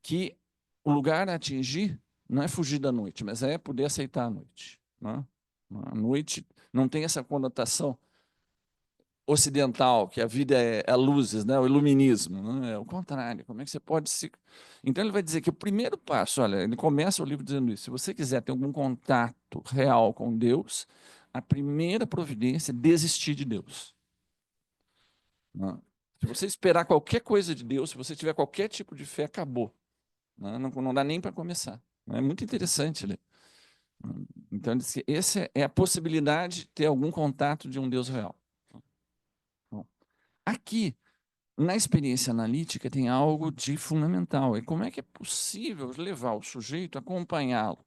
que o lugar a atingir não é fugir da noite, mas é poder aceitar a noite. Né? A noite não tem essa conotação ocidental, que a vida é luzes, né? O iluminismo. Né? É o contrário. Como é que você pode se... Então ele vai dizer que o primeiro passo, olha, ele começa o livro dizendo isso, se você quiser ter algum contato real com Deus, a primeira providência é desistir de Deus. Né? Se você esperar qualquer coisa de Deus, se você tiver qualquer tipo de fé, acabou. Né? Não dá nem para começar. É muito interessante. Né? Então, essa é a possibilidade de ter algum contato de um Deus real. Bom, aqui, na experiência analítica, tem algo de fundamental. É como é que é possível levar o sujeito, acompanhá-lo,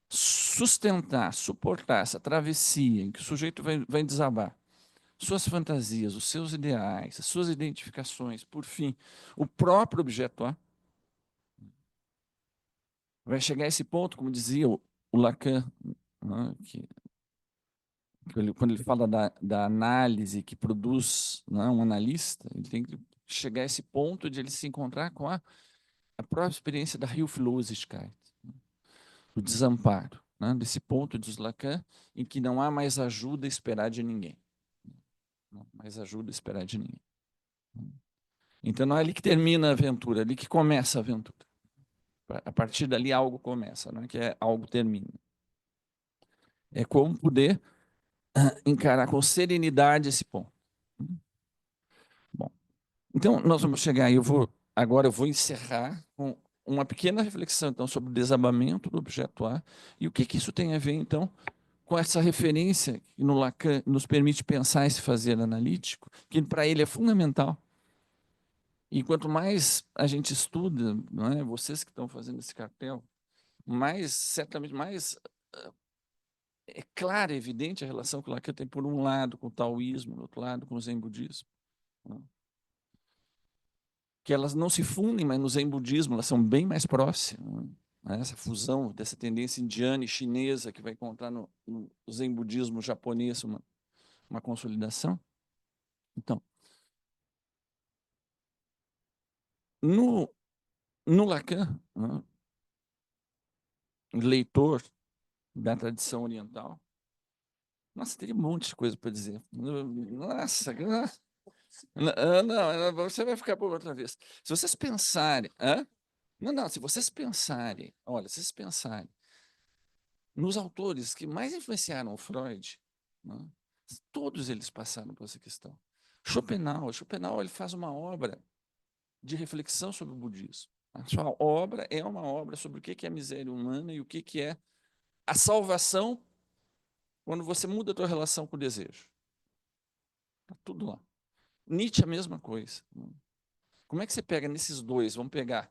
sustentar, suportar essa travessia em que o sujeito vai desabar suas fantasias, os seus ideais, as suas identificações, por fim, o próprio objeto A, vai chegar a esse ponto, como dizia o Lacan, né, quando ele fala da análise que produz, né, um analista, ele tem que chegar a esse ponto de ele se encontrar com a própria experiência da Hilflosigkeit, do desamparo, né, desse ponto, diz Lacan, em que não há mais ajuda a esperar de ninguém. Não há mais ajuda a esperar de ninguém. Então não é ali que termina a aventura, é ali que começa a aventura. A partir dali algo começa, não é que algo termina. É como poder encarar com serenidade esse ponto. Bom, Então, nós vamos chegar, agora eu vou encerrar com uma pequena reflexão, então, sobre o desabamento do objeto A e o que isso tem a ver, então, com essa referência que no Lacan nos permite pensar esse fazer analítico, que para ele é fundamental. E quanto mais a gente estuda, não é, vocês que estão fazendo esse cartel, certamente mais é clara, é evidente a relação que o Lacan tem, por um lado, com o taoísmo, do outro lado, com o zen budismo. Né? Que elas não se fundem, mas no zen budismo elas são bem mais próximas. Né? Essa fusão dessa tendência indiana e chinesa que vai encontrar no zen budismo japonês uma consolidação. Então, no Lacan, né, leitor da tradição oriental, nossa, teria um monte de coisa para dizer. Nossa, não, você vai ficar por outra vez. Se vocês pensarem, não, se vocês pensarem, olha, se vocês pensarem nos autores que mais influenciaram o Freud, né, todos eles passaram por essa questão. Schopenhauer, ele faz uma obra de reflexão sobre o budismo. A sua obra é uma obra sobre o que é a miséria humana e o que é a salvação quando você muda a tua relação com o desejo. Está tudo lá. Nietzsche, a mesma coisa. Como é que você pega nesses dois? Vamos pegar,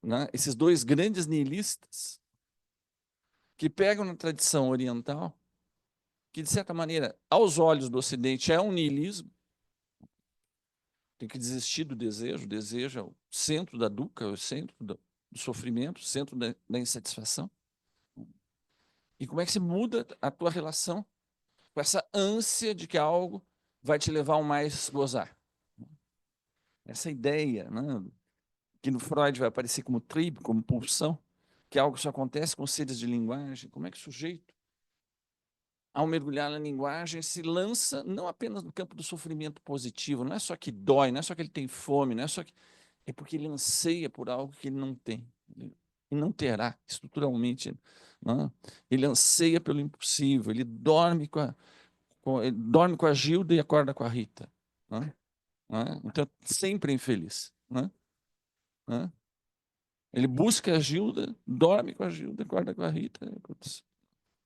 né, esses dois grandes nihilistas que pegam na tradição oriental, que, de certa maneira, aos olhos do Ocidente, é um nihilismo, tem que desistir do desejo, o desejo é o centro da dukkha, é o centro do sofrimento, o centro da insatisfação. E como é que você muda a tua relação com essa ânsia de que algo vai te levar ao mais gozar? Essa ideia, né, que no Freud vai aparecer como tribo, como pulsão, que algo só acontece com seres de linguagem. Como é que o sujeito, ao mergulhar na linguagem, se lança não apenas no campo do sofrimento positivo, não é só que dói, não é só que ele tem fome, não é só que... É porque ele anseia por algo que ele não tem. E não terá, estruturalmente. Não? Ele anseia pelo impossível, ele dorme ele dorme com a Gilda e acorda com a Rita. Não? Não? Então, sempre infeliz. Não? Não? Ele busca a Gilda, dorme com a Gilda, acorda com a Rita, putz,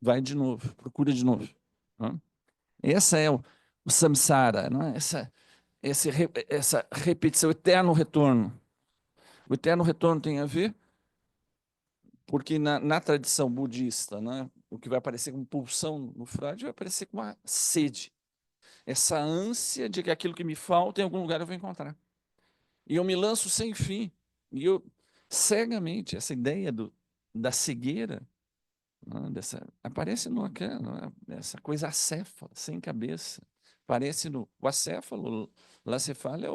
vai de novo, procura de novo. Não? Essa é o samsara, não é? Essa repetição, o eterno retorno. O eterno retorno tem a ver porque na tradição budista, né, o que vai aparecer como pulsão no Freud vai aparecer como uma sede. Essa ânsia de que aquilo que me falta, em algum lugar eu vou encontrar. E eu me lanço sem fim. E eu, cegamente, essa ideia da cegueira, né, aparece no Lacan, né, essa coisa acéfala, sem cabeça. Aparece o acéfalo, La Cefale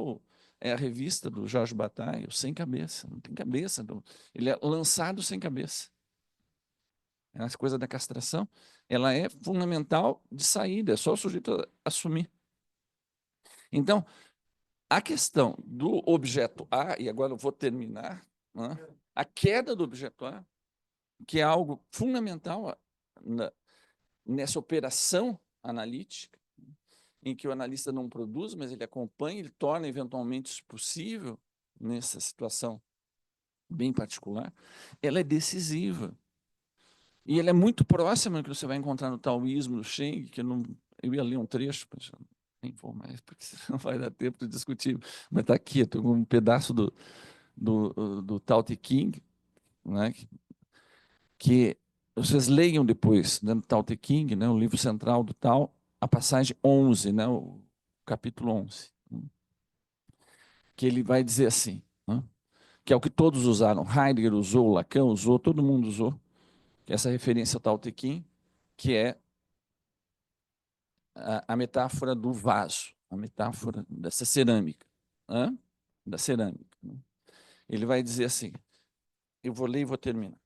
é a revista do Jorge Bataille, o Sem Cabeça. Não tem cabeça. Ele é lançado sem cabeça. Essa coisa da castração, ela é fundamental de saída, é só o sujeito assumir. Então, a questão do objeto A, e agora eu vou terminar, né, a queda do objeto A, que é algo fundamental nessa operação analítica, em que o analista não produz, mas ele acompanha, ele torna eventualmente isso possível, nessa situação bem particular, ela é decisiva. E ela é muito próxima do que você vai encontrar no taoísmo, no Cheng, que eu ia ler um trecho, mas nem vou mais, porque não vai dar tempo de discutir. Mas está aqui, tem um pedaço do Tao Te Ching, né, que vocês leiam depois, né, no Tao Te Ching, né, o livro central do Tao, a passagem 11, né, o capítulo 11, que ele vai dizer assim, né, que é o que todos usaram, Heidegger usou, Lacan usou, todo mundo usou, que é essa referência ao Tao Te Ching, que é a metáfora do vaso, a metáfora dessa cerâmica, da cerâmica. Ele vai dizer assim, eu vou ler e vou terminar.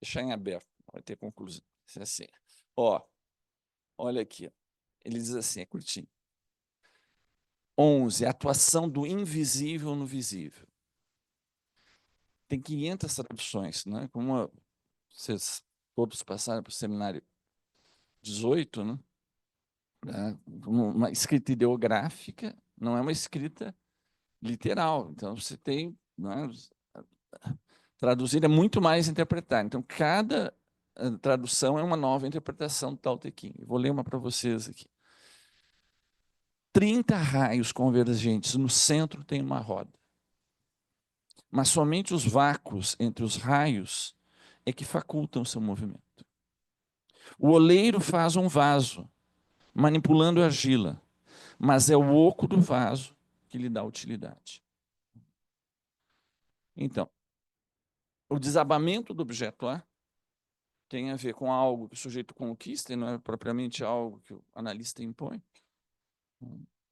Deixar em aberto, vai ter conclusão. É assim, olha aqui, ele diz assim, é curtinho. 11, a atuação do invisível no visível. Tem 500 traduções, né? Como vocês todos passaram para o seminário 18, né? Uma escrita ideográfica, Não é uma escrita literal. Então, você tem, né, traduzir é muito mais interpretar. Então, cada tradução é uma nova interpretação do Tao Te Ching. Eu vou ler uma para vocês aqui. 30 raios convergentes, no centro tem uma roda. Mas somente os vácuos entre os raios é que facultam seu movimento. O oleiro faz um vaso, manipulando a argila, mas é o oco do vaso que lhe dá utilidade. Então, o desabamento do objeto A tem a ver com algo que o sujeito conquista, e não é propriamente algo que o analista impõe.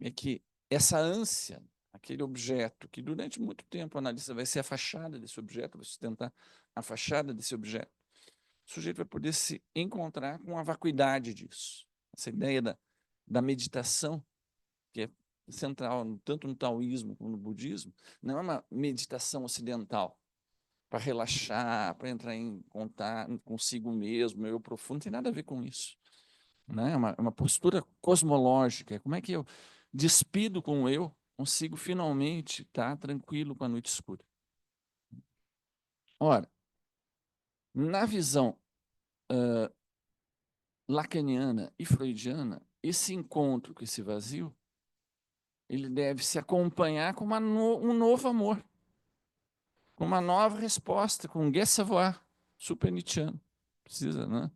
É que essa ânsia, aquele objeto, que durante muito tempo o analista vai ser a fachada desse objeto, vai sustentar a fachada desse objeto, o sujeito vai poder se encontrar com a vacuidade disso. Essa ideia da meditação, que é central tanto no taoísmo como no budismo, não é uma meditação ocidental, para relaxar, para entrar em contato consigo mesmo, eu profundo, não tem nada a ver com isso. Né? É uma postura cosmológica. Como é que eu despido com o eu, consigo finalmente estar tranquilo com a noite escura? Ora, na visão lacaniana e freudiana, esse encontro com esse vazio, ele deve se acompanhar com um novo amor, com uma nova resposta, com um guet savoir super nietzscheano. Precisa, né?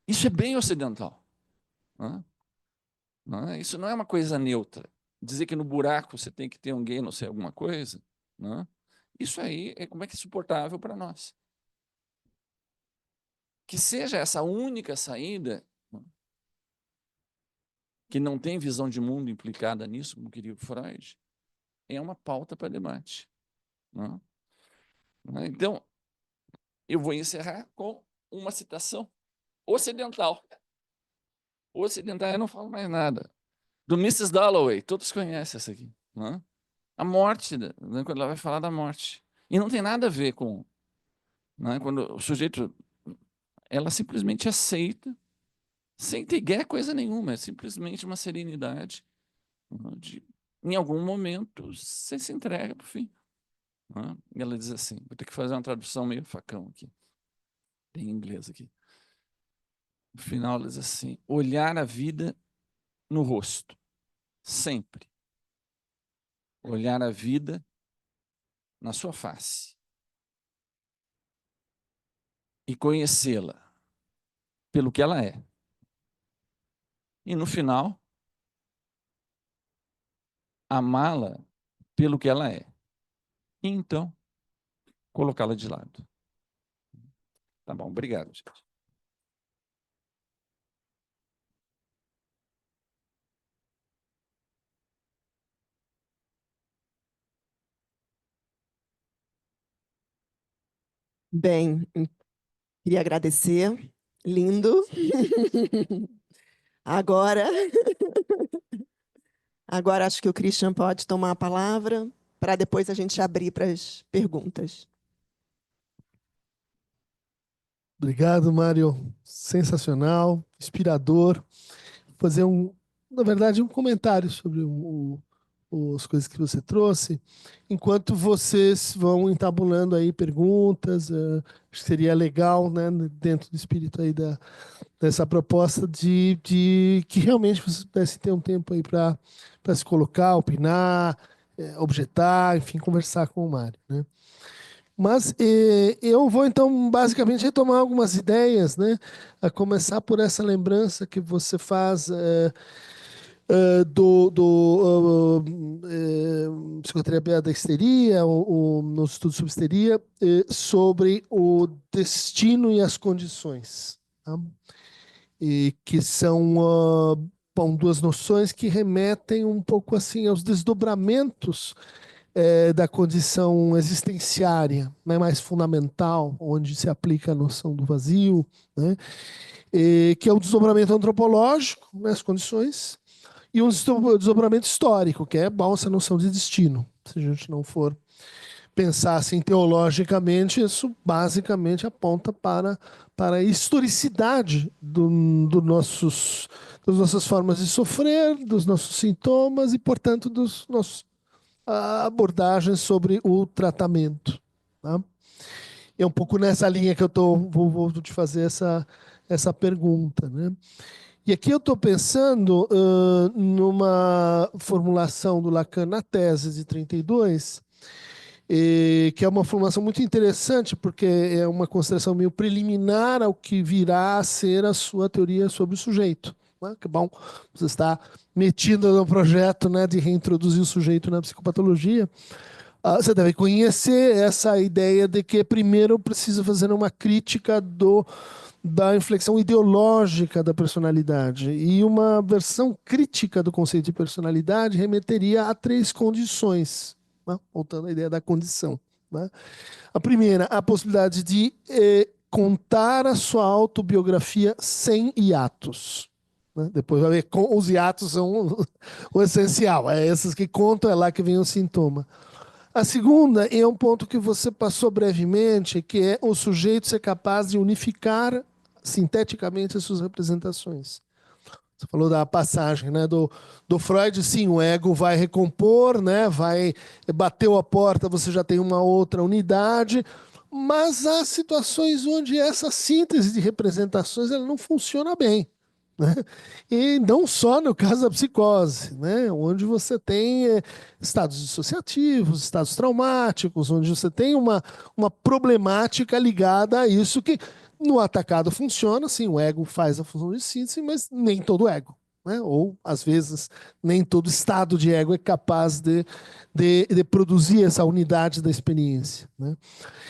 Isso é bem ocidental. Né? Não é? Isso não é uma coisa neutra. Dizer que no buraco você tem que ter um gay, não sei, alguma coisa. Né? Isso aí é como é que é suportável para nós. Que seja essa única saída, né? Que não tem visão de mundo implicada nisso, como queria o Freud, é uma pauta para debate. Né? Então, eu vou encerrar com uma citação ocidental. Ocidental, eu não falo mais nada. Do Mrs. Dalloway, todos conhecem essa aqui. Né? A morte, né? Quando ela vai falar da morte. E não tem nada a ver com... Né? Quando o sujeito... Ela simplesmente aceita, sem ter coisa nenhuma, é simplesmente uma serenidade. Né? Em algum momento, você se entrega para o fim. Né? E ela diz assim, vou ter que fazer uma tradução meio facão aqui. Tem em inglês aqui. No final, ela diz assim, olhar a vida no rosto, sempre. Olhar a vida na sua face. E conhecê-la pelo que ela é. E, no final, amá-la pelo que ela é. E, então, colocá-la de lado. Tá bom, obrigado, gente. Bem, queria agradecer. Lindo. Agora, agora acho que o Christian pode tomar a palavra para depois a gente abrir para as perguntas. Obrigado, Mário. Sensacional, inspirador. Fazer na verdade, um comentário sobre as coisas que você trouxe. Enquanto vocês vão entabulando aí perguntas, acho que seria legal, né, dentro do espírito aí dessa proposta de que realmente vocês pudessem ter um tempo aí para se colocar, opinar, objetar, enfim, conversar com o Mário, né? Mas eu vou, então, basicamente retomar algumas ideias, né? A começar por essa lembrança que você faz psicoterapia da histeria, no estudo sobre histeria, sobre o destino e as condições. Tá? E que são bom, duas noções que remetem um pouco assim aos desdobramentos da condição existenciária, né, mais fundamental, onde se aplica a noção do vazio, né, que é o desdobramento antropológico, né, as condições, e um desdobramento histórico, que é bom essa noção de destino, se a gente não for pensar assim teologicamente, isso basicamente aponta para a historicidade das nossas formas de sofrer, dos nossos sintomas e, portanto, dos nossos abordagens sobre o tratamento. Tá? É um pouco nessa linha que eu vou te fazer essa pergunta, né? E aqui eu estou pensando numa formulação do Lacan na tese de 32, que é uma formulação muito interessante, porque é uma consideração meio preliminar ao que virá a ser a sua teoria sobre o sujeito. Né? Que bom, você está metido no projeto, né, de reintroduzir o sujeito na psicopatologia. Você deve conhecer essa ideia de que primeiro precisa fazer uma crítica da inflexão ideológica da personalidade. E uma versão crítica do conceito de personalidade remeteria a 3 condições, né? Voltando à ideia da condição. Né? A primeira, a possibilidade de contar a sua autobiografia sem hiatos. Né? Depois vai ver, os hiatos são o essencial. É esses que contam, é lá que vem o sintoma. A segunda é um ponto que você passou brevemente, que é o sujeito ser capaz de unificar sinteticamente as suas representações. Você falou da passagem, né, do Freud, sim, o ego vai recompor, né, bateu a porta, você já tem uma outra unidade, mas há situações onde essa síntese de representações ela não funciona bem. Né? E não só no caso da psicose, né? Onde você tem estados dissociativos, estados traumáticos, onde você tem uma problemática ligada a isso que no atacado funciona, sim, o ego faz a função de síntese, mas nem todo ego. Né? Ou, às vezes, nem todo estado de ego é capaz de produzir essa unidade da experiência. Né?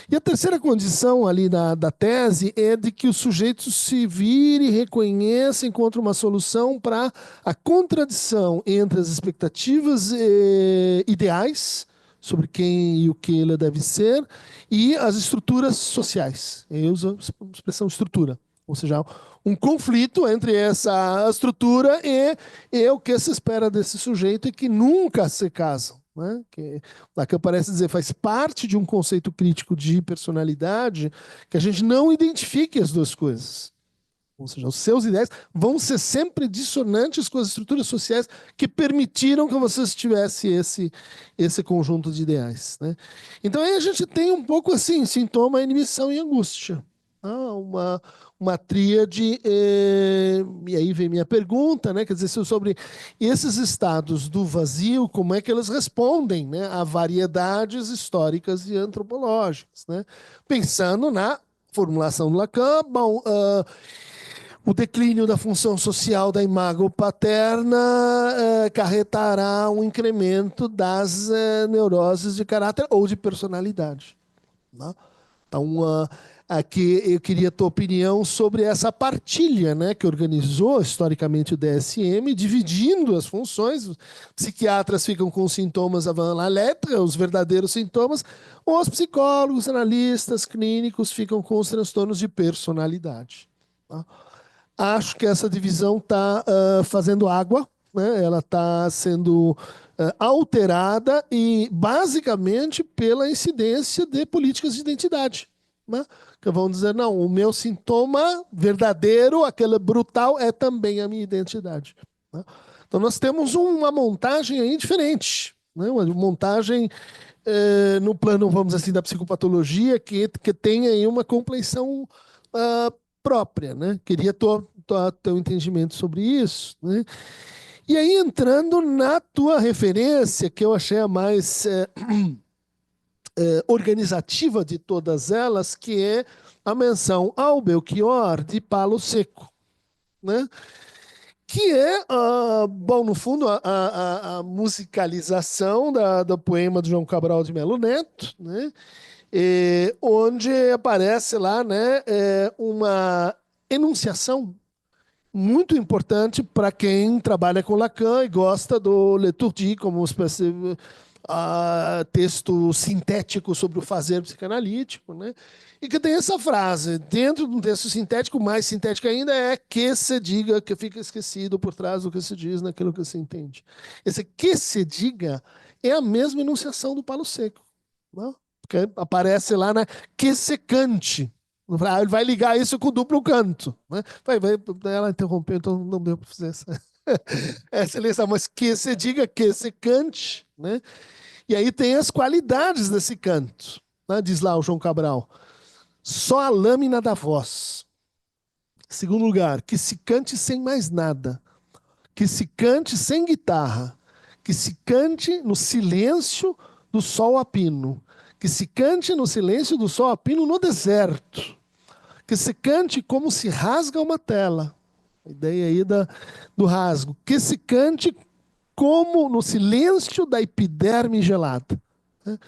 E a terceira condição ali da tese é de que os sujeitos se virem e reconheçam, encontram uma solução para a contradição entre as expectativas ideais sobre quem e o que ele deve ser e as estruturas sociais. Eu uso a expressão estrutura, ou seja, um conflito entre essa estrutura e o que se espera desse sujeito e que nunca se casam. Né? Que Lacan parece dizer faz parte de um conceito crítico de personalidade que a gente não identifique as duas coisas. Ou seja, os seus ideais vão ser sempre dissonantes com as estruturas sociais que permitiram que você tivesse esse conjunto de ideais. Né? Então aí a gente tem um pouco assim, sintoma, inibição e angústia. Uma tríade, e aí vem minha pergunta, né? Quer dizer, sobre esses estados do vazio, como é que eles respondem, né, a variedades históricas e antropológicas, né? Pensando na formulação do Lacan, bom, o declínio da função social da imago paterna acarretará um incremento das neuroses de caráter ou de personalidade. Né? Então, aqui eu queria a tua opinião sobre essa partilha, né, que organizou historicamente o DSM, dividindo as funções. Os psiquiatras ficam com os sintomas avant la lettre, os verdadeiros sintomas, ou os psicólogos, analistas, clínicos ficam com os transtornos de personalidade. Tá? Acho que essa divisão está fazendo água, né? Ela está sendo alterada e basicamente pela incidência de políticas de identidade. Né? Que vão dizer, não, o meu sintoma verdadeiro, aquele brutal, é também a minha identidade. Né? Então nós temos uma montagem aí diferente. Né? Uma montagem no plano, vamos dizer assim, da psicopatologia que tem aí uma compleição própria, né? Queria teu entendimento sobre isso, né? E aí, entrando na tua referência, que eu achei a mais organizativa de todas elas, que é a menção ao Belchior de Palo Seco, né? Que é, bom, no fundo, a musicalização do poema do João Cabral de Melo Neto, né? Onde aparece lá, né, uma enunciação muito importante para quem trabalha com Lacan e gosta do Leturdi como uma espécie de texto sintético sobre o fazer psicanalítico, né? E que tem essa frase, dentro de um texto sintético, mais sintético ainda é que se diga que fica esquecido por trás do que se diz naquilo que se entende. Esse que se diga é a mesma enunciação do Palo Seco. Né? porque aparece lá, né? Que secante. Ele vai ligar isso com duplo canto. Né? Ela interrompeu, então não deu para fazer essa lição, mas que se diga que secante, né? E aí tem as qualidades desse canto, né? Diz lá o João Cabral. Só a lâmina da voz. Segundo lugar, que se cante sem mais nada. Que se cante sem guitarra. Que se cante no silêncio do sol a pino. Que se cante no silêncio do sol a pino no deserto. Que se cante como se rasga uma tela. A ideia aí do rasgo. Que se cante como no silêncio da epiderme gelada. Né?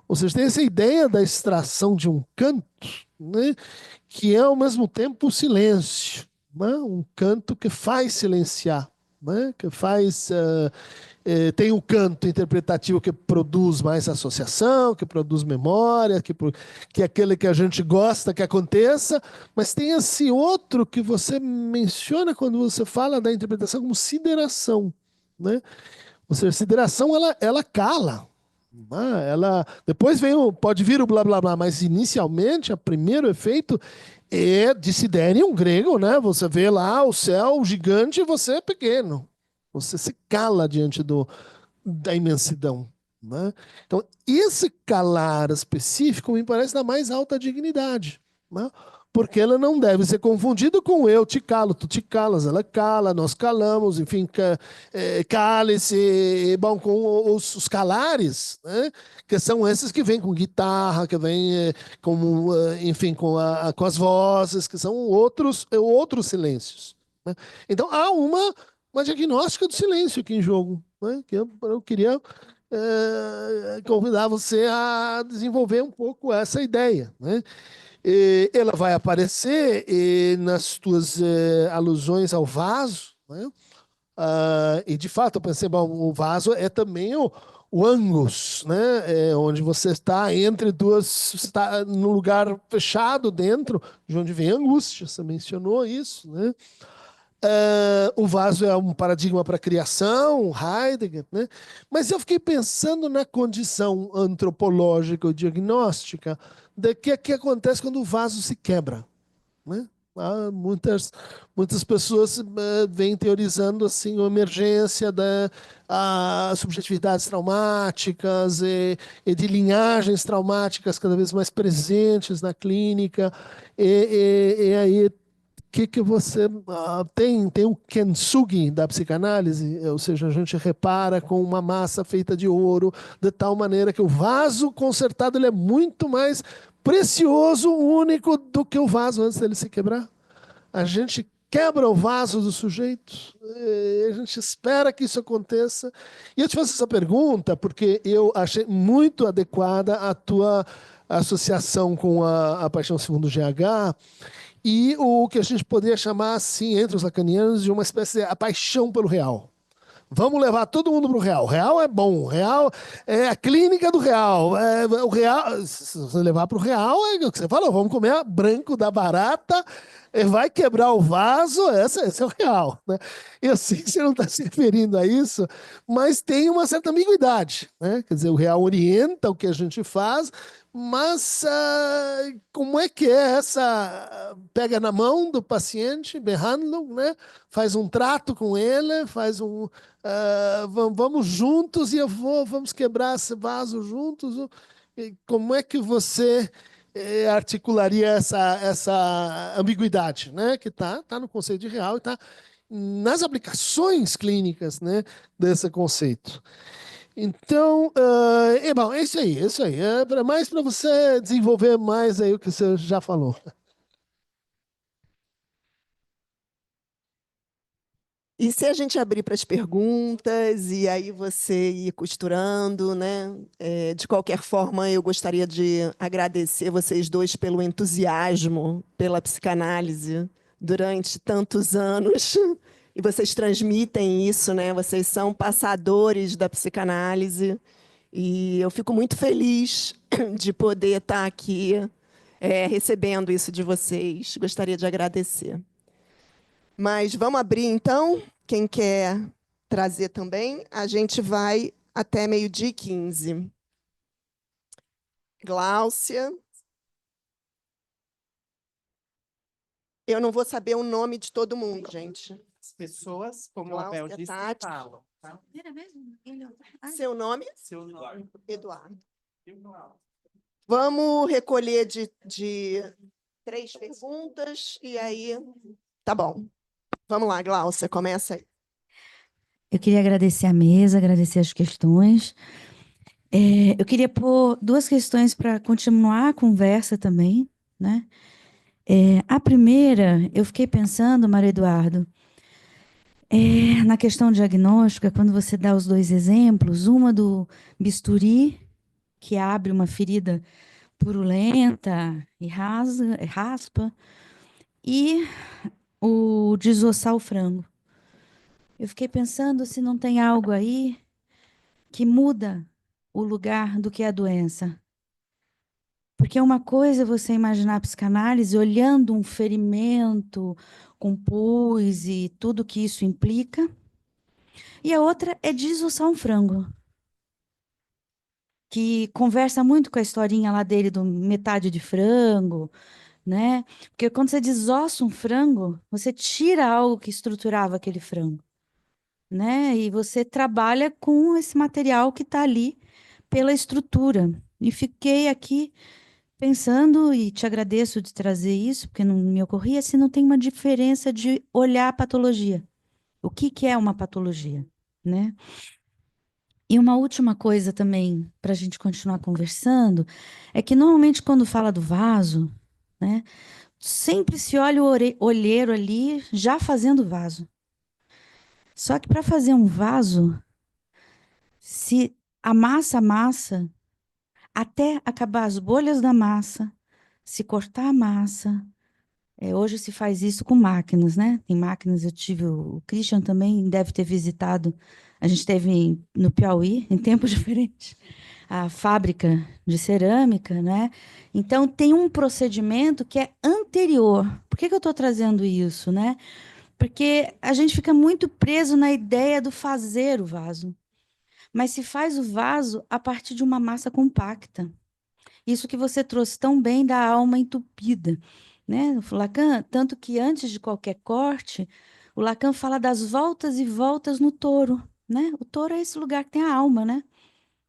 Ou seja, tem essa ideia da extração de um canto, né, que é ao mesmo tempo o silêncio, né, um canto que faz silenciar, né, que faz tem o canto interpretativo que produz mais associação, que produz memória, que é aquele que a gente gosta que aconteça, mas tem esse outro que você menciona quando você fala da interpretação como sideração, né? Ou seja, a sideração ela cala. Ela, depois pode vir o blá blá blá, mas inicialmente o primeiro efeito é de siderium grego, né? Você vê lá o céu gigante e você é pequeno. Você se cala diante da imensidão. Né? Então, esse calar específico me parece da mais alta dignidade. Né? Porque ela não deve ser confundida com eu te calo, tu te calas, ela cala, nós calamos, enfim, cale-se, bom, com os calares, né? Que são esses que vêm com guitarra, que vêm enfim, com as vozes, que são outros silêncios. Né? Então, há uma diagnóstica do silêncio aqui em jogo, né? Que eu queria convidar você a desenvolver um pouco essa ideia, né? Ela vai aparecer nas tuas alusões ao vaso, né? E de fato eu pensei, bom, o vaso é também o ângus, né? Onde você está entre duas, está no lugar fechado dentro, de onde vem a angústia. Você mencionou isso, né? O vaso é um paradigma para a criação, Heidegger, né? Mas eu fiquei pensando na condição antropológica ou diagnóstica de que acontece quando o vaso se quebra, né? Muitas pessoas vêm teorizando assim, a emergência das subjetividades traumáticas e de linhagens traumáticas cada vez mais presentes na clínica, e aí que você tem o kintsugi da psicanálise, ou seja, a gente repara com uma massa feita de ouro, de tal maneira que o vaso consertado ele é muito mais precioso, único, do que o vaso antes dele se quebrar. A gente quebra o vaso do sujeito, a gente espera que isso aconteça. E eu te faço essa pergunta porque eu achei muito adequada a tua associação com a Paixão Segundo GH, e o que a gente poderia chamar, assim, entre os lacanianos, de uma espécie de paixão pelo real. Vamos levar todo mundo para o real. O real é bom. O real é a clínica do real. O real, se você levar para o real, é o que você falou. Vamos comer branco da barata, vai quebrar o vaso. Esse é o real. Né? Eu sei que você não está se referindo a isso, mas tem uma certa ambiguidade. Né? Quer dizer, o real orienta o que a gente faz, mas como é que é essa? Pega na mão do paciente, behandlung, né? Faz um trato com ele, faz vamos juntos e vamos quebrar esse vaso juntos. E como é que você articularia essa ambiguidade, né? Que está no conceito de real e está nas aplicações clínicas, né, desse conceito. Então, bom, é isso aí, é isso aí. É mais para você desenvolver mais aí o que você já falou. E se a gente abrir para as perguntas e aí você ir costurando, né? De qualquer forma, eu gostaria de agradecer vocês dois pelo entusiasmo pela psicanálise durante tantos anos. E vocês transmitem isso, né? Vocês são passadores da psicanálise. E eu fico muito feliz de poder estar aqui recebendo isso de vocês. Gostaria de agradecer. Mas vamos abrir, então. Quem quer trazer também, a gente vai até 12h15. Gláucia. Eu não vou saber o nome de todo mundo, gente. As pessoas, como a Bel Gláucia, disse, Tati. falam. Tá? Seu nome? Seu nome. Eduardo. Vamos recolher de 3 perguntas e aí... Tá bom. Vamos lá, Gláucia, começa aí. Eu queria agradecer a mesa, agradecer as questões. Eu queria pôr 2 questões para continuar a conversa também, né? A primeira, eu fiquei pensando, Mário Eduardo, na questão diagnóstica, quando você dá os 2 exemplos, uma do bisturi, que abre uma ferida purulenta e raspa, e o desossar o frango. Eu fiquei pensando se não tem algo aí que muda o lugar do que é a doença. Porque uma coisa é você imaginar a psicanálise olhando um ferimento com pus e tudo que isso implica, e a outra é desossar um frango, que conversa muito com a historinha lá dele do metade de frango, né? Porque quando você desossa um frango, você tira algo que estruturava aquele frango, né? E você trabalha com esse material que está ali pela estrutura. E fiquei aqui pensando, e te agradeço de trazer isso, porque não me ocorria, se não tem uma diferença de olhar a patologia. O que que é uma patologia, né? E uma última coisa também, para a gente continuar conversando, é que normalmente quando fala do vaso, né, sempre se olha o olheiro ali já fazendo vaso. Só que para fazer um vaso, se amassa a massa, até acabar as bolhas da massa, se cortar a massa. Hoje se faz isso com máquinas, né? Tem máquinas, eu tive, o Christian também deve ter visitado, a gente teve no Piauí, em tempos diferentes, a fábrica de cerâmica, né? Então, tem um procedimento que é anterior. Por que que eu estou trazendo isso, né? Porque a gente fica muito preso na ideia do fazer o vaso. Mas se faz o vaso a partir de uma massa compacta. Isso que você trouxe tão bem da alma entupida, né? O Lacan, tanto que antes de qualquer corte, o Lacan fala das voltas e voltas no touro, né? O touro é esse lugar que tem a alma, né?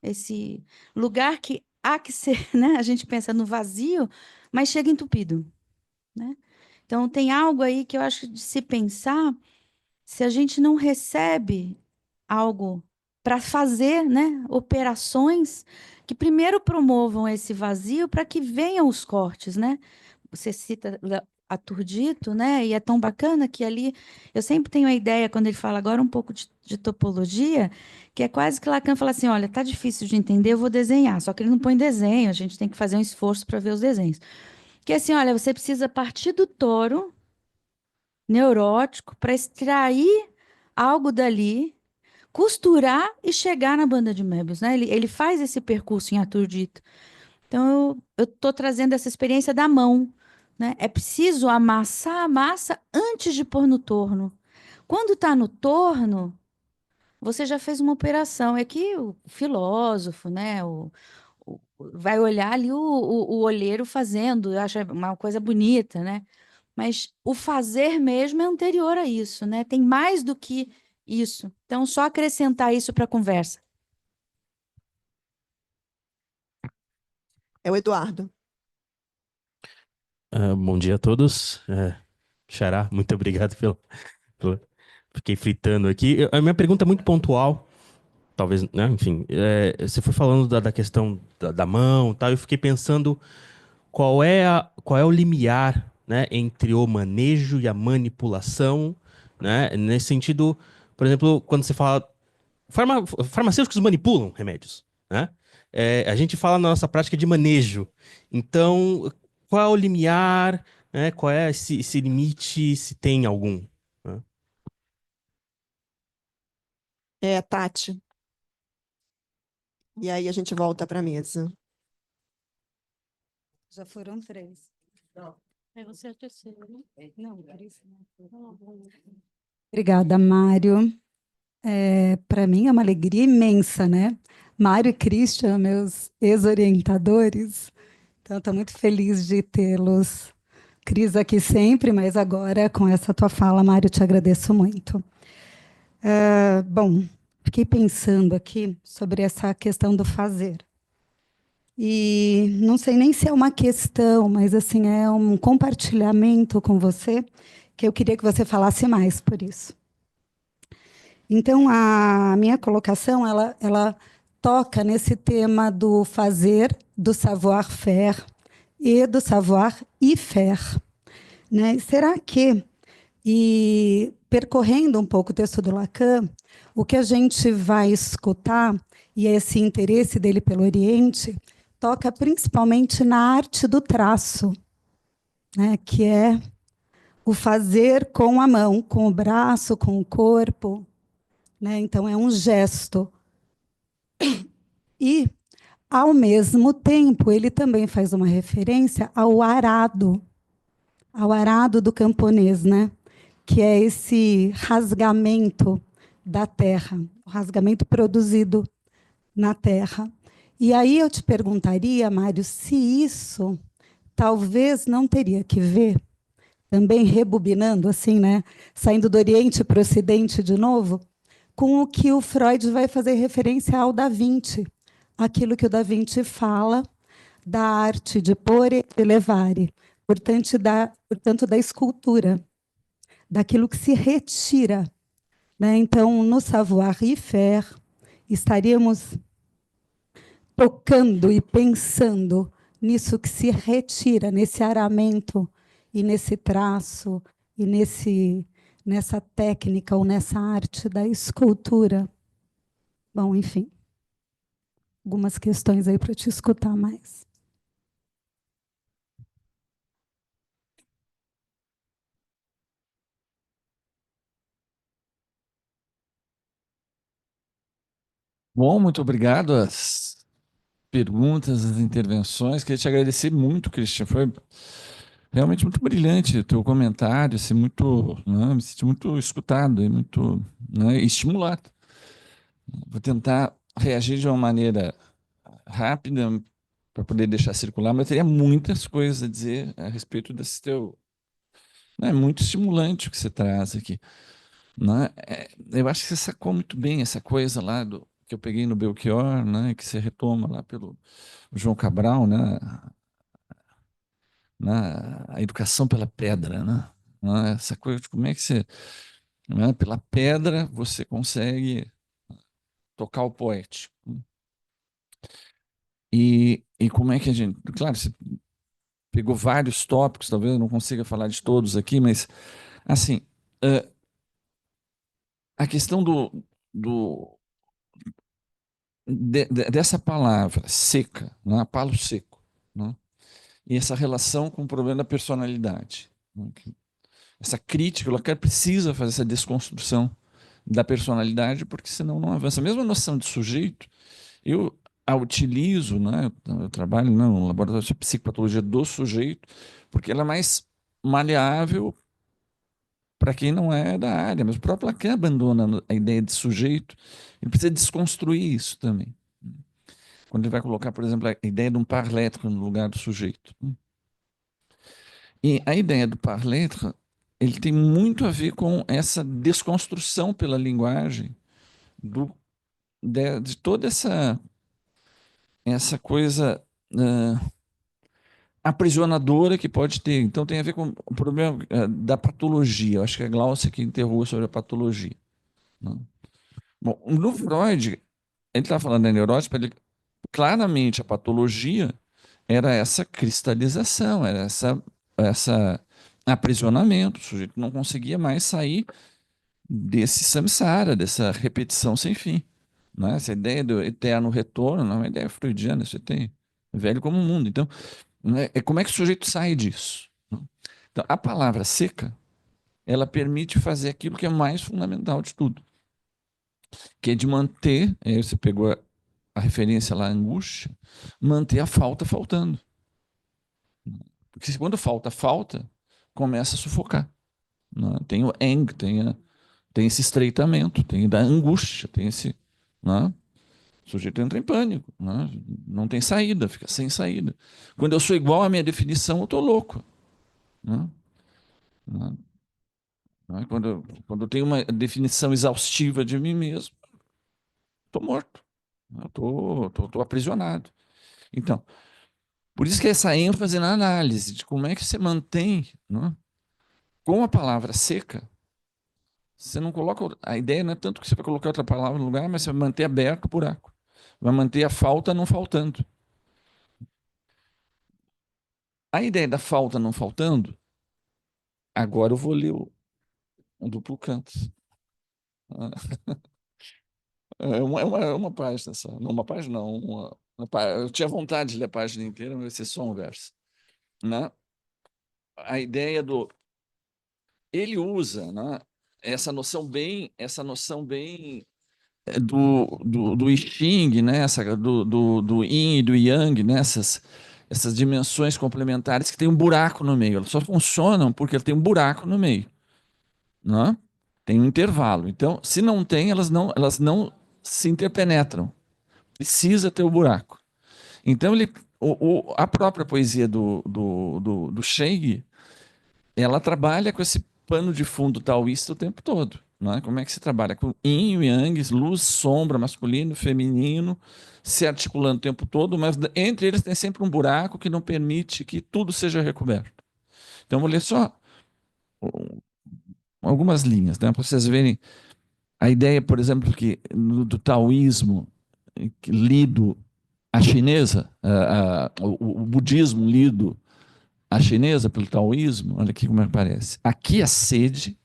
Esse lugar que há que ser, né? A gente pensa no vazio, mas chega entupido, né? Então tem algo aí que eu acho de se pensar, se a gente não recebe algo para fazer, né, operações que primeiro promovam esse vazio para que venham os cortes, né? Você cita a Turdito, né? E é tão bacana que ali eu sempre tenho a ideia quando ele fala agora um pouco de topologia, que é quase que Lacan fala assim, olha, tá difícil de entender, eu vou desenhar. Só que ele não põe desenho, a gente tem que fazer um esforço para ver os desenhos. Que é assim, olha, você precisa partir do touro neurótico para extrair algo dali, costurar e chegar na banda de Möbius, né? Ele faz esse percurso em Aturdito. Então, eu estou trazendo essa experiência da mão, né? É preciso amassar a massa antes de pôr no torno. Quando está no torno, você já fez uma operação. É que o filósofo, né? Vai olhar ali o olheiro fazendo, eu acho uma coisa bonita, né? Mas o fazer mesmo é anterior a isso, né? Tem mais do que isso. Então, só acrescentar isso para a conversa. É o Eduardo. Bom dia a todos. Xará, muito obrigado Fiquei fritando aqui. A minha pergunta é muito pontual, talvez, né? Enfim, você foi falando da questão da mão, e tal. Eu fiquei pensando qual é o limiar, né, entre o manejo e a manipulação, né? Nesse sentido, por exemplo, quando você fala farmacêuticos manipulam remédios, né? A gente fala na nossa prática de manejo. Então, qual é o limiar, né? Qual é esse limite, se tem algum? Né? É, Tati. E aí a gente volta para a mesa. Já foram 3. É você a terceira, né? Não, por isso não. Obrigada, Mário. Para mim é uma alegria imensa, né? Mário e Christian, meus ex-orientadores. Então, estou muito feliz de tê-los, Cris, aqui sempre, mas agora, com essa tua fala, Mário, te agradeço muito. Bom, fiquei pensando aqui sobre essa questão do fazer. E não sei nem se é uma questão, mas assim, é um compartilhamento com você, que eu queria que você falasse mais por isso. Então, a minha colocação, ela toca nesse tema do fazer, do savoir-faire e do savoir-y-faire, né? Será que, e percorrendo um pouco o texto do Lacan, o que a gente vai escutar, e esse interesse dele pelo Oriente, toca principalmente na arte do traço, né? Que é o fazer com a mão, com o braço, com o corpo, né? Então, é um gesto. E, ao mesmo tempo, ele também faz uma referência ao arado do camponês, né? Que é esse rasgamento da terra, o rasgamento produzido na terra. E aí eu te perguntaria, Mário, se isso talvez não teria que ver, também rebobinando, assim, né? Saindo do Oriente para o Ocidente de novo, com o que o Freud vai fazer referência ao Da Vinci, aquilo que o Da Vinci fala da arte de porre e levare, portanto, da escultura, daquilo que se retira, né? Então, no savoir-faire, estaríamos tocando e pensando nisso que se retira, nesse aramento e nesse traço e nessa técnica ou nessa arte da escultura. Bom, enfim, algumas questões aí para te escutar mais. Bom, muito obrigado às perguntas, às intervenções. Queria te agradecer muito, Christian. Foi realmente muito brilhante o teu comentário, assim, muito, né, me senti muito escutado e muito, né, estimulado. Vou tentar reagir de uma maneira rápida para poder deixar circular, mas eu teria muitas coisas a dizer a respeito desse teu... É muito estimulante o que você traz aqui. Né? Eu acho que você sacou muito bem essa coisa lá que eu peguei no Belchior, né, que você retoma lá pelo João Cabral, né, a educação pela pedra, né, essa coisa de como é que você, né, pela pedra você consegue tocar o poético. E como é que a gente, claro, você pegou vários tópicos, talvez eu não consiga falar de todos aqui, mas assim, a questão dessa palavra seca, né, palo seco, né, e essa relação com o problema da personalidade, né, essa crítica, ela precisa fazer essa desconstrução da personalidade, porque senão não avança. A mesma noção de sujeito, eu a utilizo, né, eu trabalho no laboratório de psicopatologia do sujeito, porque ela é mais maleável para quem não é da área, mas o próprio Lacan abandona a ideia de sujeito, ele precisa desconstruir isso também. Quando ele vai colocar, por exemplo, a ideia de um par-lettre no lugar do sujeito. E a ideia do par-lettre, ele tem muito a ver com essa desconstrução pela linguagem de toda essa coisa aprisionadora que pode ter. Então tem a ver com o problema da patologia. Eu acho que é Glaucia que enterrou sobre a patologia. Né? Bom, no Freud, ele está falando da neurótica, claramente a patologia era essa cristalização, era essa aprisionamento. O sujeito não conseguia mais sair desse samsara, dessa repetição sem fim. Né? Essa ideia do eterno retorno não é uma ideia freudiana, você tem velho como o mundo. Então, né, como é que o sujeito sai disso? Então, a palavra seca, ela permite fazer aquilo que é mais fundamental de tudo, que é de manter, aí você pegou a referência lá, a angústia, manter a falta faltando. Porque quando falta, começa a sufocar. Né? Tem o tem esse estreitamento, tem da angústia, tem esse... Né? O sujeito entra em pânico, né? Não tem saída, fica sem saída. Quando eu sou igual à minha definição, eu estou louco. Né? Quando eu tenho uma definição exaustiva de mim mesmo, estou morto. Eu estou aprisionado. Então, por isso que essa ênfase na análise de como é que você mantém, né? Com a palavra seca, você não coloca. A ideia não é tanto que você vai colocar outra palavra no lugar, mas você vai manter aberto o buraco. Vai manter a falta não faltando. A ideia da falta não faltando, agora eu vou ler o duplo canto. É uma página só. Não, uma página não. Eu tinha vontade de ler a página inteira, mas vai ser só um verso. Né? A ideia do. Ele usa, né, essa noção bem do I Ching, né, do Yin e do Yang, né, essas dimensões complementares que tem um buraco no meio. Elas só funcionam porque tem um buraco no meio. Né? Tem um intervalo. Então, se não tem, elas não se interpenetram. Precisa ter o buraco. Então, a própria poesia do Cheng, ela trabalha com esse pano de fundo taoísta o tempo todo. Não é? Como é que se trabalha? Com yin e yang, luz, sombra, masculino, feminino, se articulando o tempo todo, mas entre eles tem sempre um buraco que não permite que tudo seja recoberto. Então, vou ler só algumas linhas, né, para vocês verem a ideia, por exemplo, que do taoísmo lido à chinesa, o budismo lido à chinesa pelo taoísmo, olha aqui como é que parece. Aqui a sede,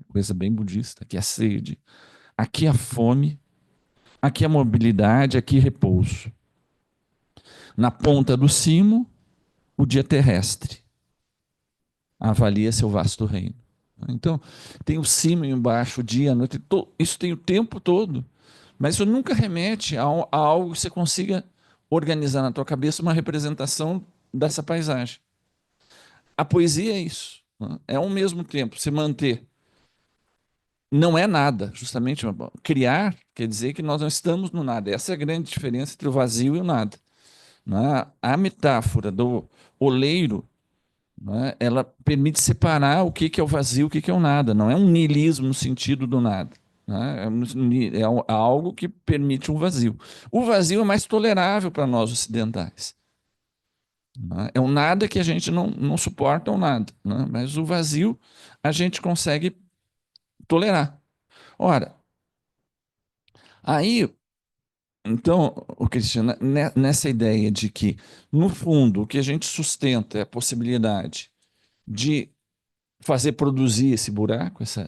coisa bem budista, aqui a sede, aqui a fome, aqui a mobilidade, aqui repouso. Na ponta do cimo, o dia terrestre. Avalia seu vasto reino. Então, tem o cimo embaixo, o dia, a noite, isso tem o tempo todo. Mas isso nunca remete a algo que você consiga organizar na tua cabeça uma representação dessa paisagem. A poesia é isso. Né? É ao mesmo tempo se manter. Não é nada, justamente. Criar quer dizer que nós não estamos no nada. Essa é a grande diferença entre o vazio e o nada. Né? A metáfora do oleiro, né, ela permite separar o que é o vazio e o que é o nada. Não é um niilismo no sentido do nada. Né? É algo que permite um vazio. O vazio é mais tolerável para nós ocidentais. Né? É um nada que a gente não suporta o nada. Né? Mas o vazio a gente consegue tolerar. Ora, aí, então, o Cristiano, nessa ideia de que, no fundo, o que a gente sustenta é a possibilidade de fazer produzir esse buraco, isso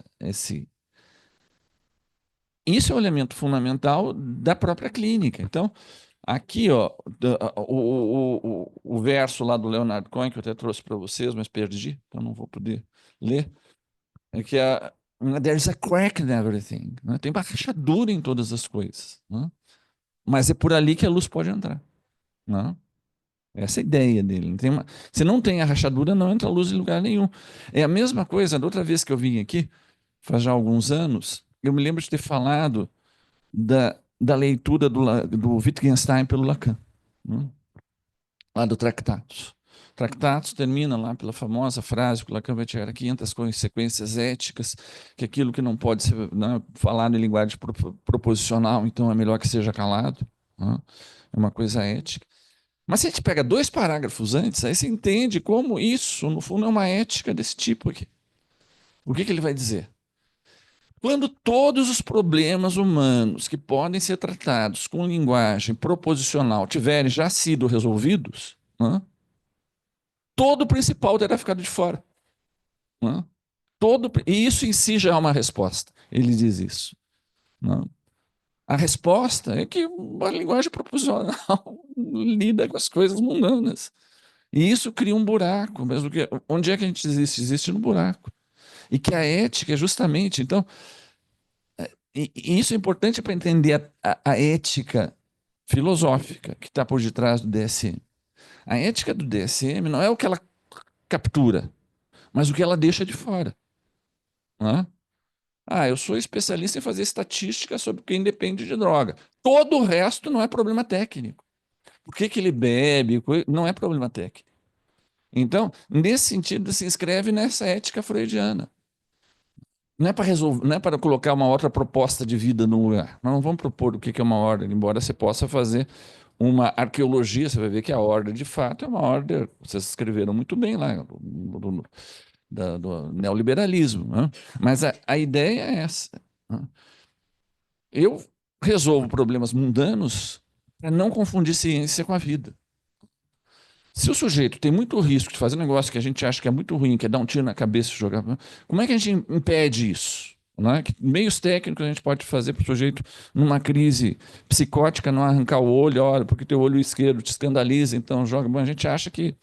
é o elemento fundamental da própria clínica. Então, aqui, ó, o verso lá do Leonard Cohen, que eu até trouxe para vocês, mas perdi, então não vou poder ler, é que there's a crack in everything. Né? Tem uma rachadura em todas as coisas. Né? Mas é por ali que a luz pode entrar. Né? Essa é a ideia dele. Se não tem a rachadura, não entra luz em lugar nenhum. É a mesma coisa, da outra vez que eu vim aqui, faz já alguns anos, eu me lembro de ter falado da leitura do Wittgenstein pelo Lacan, né? Lá do Tractatus. Tractatus termina lá pela famosa frase que o Lacan vai tirar 500 consequências éticas, que aquilo que não pode ser, né, falado em linguagem proposicional, então é melhor que seja calado. Né? É uma coisa ética. Mas se a gente pega 2 parágrafos antes, aí você entende como isso, no fundo, é uma ética desse tipo aqui. O que ele vai dizer? Quando todos os problemas humanos que podem ser tratados com linguagem proposicional tiverem já sido resolvidos, né, todo o principal terá ficado de fora. Né? E isso em si já é uma resposta. Ele diz isso. Né? A resposta é que a linguagem proposicional lida com as coisas mundanas. E isso cria um buraco. Mas onde é que a gente existe? Existe no buraco. E que a ética é justamente... Então, e isso é importante para entender a ética filosófica que está por detrás do DSM. A ética do DSM não é o que ela captura, mas o que ela deixa de fora. Não é? Ah, eu sou especialista em fazer estatística sobre quem depende de droga. Todo o resto não é problema técnico. Por que que ele bebe? Não é problema técnico. Então, nesse sentido, se inscreve nessa ética freudiana. Não é para resolver, não é para colocar uma outra proposta de vida no lugar. Nós não vamos propor o que é uma ordem, embora você possa fazer uma arqueologia, você vai ver que a ordem, de fato, é uma ordem, vocês escreveram muito bem lá, do neoliberalismo. Né? Mas a ideia é essa. Né? Eu resolvo problemas mundanos para não confundir ciência com a vida. Se o sujeito tem muito risco de fazer um negócio que a gente acha que é muito ruim, que é dar um tiro na cabeça e jogar, como é que a gente impede isso? Não é? Que meios técnicos a gente pode fazer para o sujeito, numa crise psicótica, não arrancar o olho, olha, porque teu olho esquerdo te escandaliza, então joga. Bom, a gente acha que,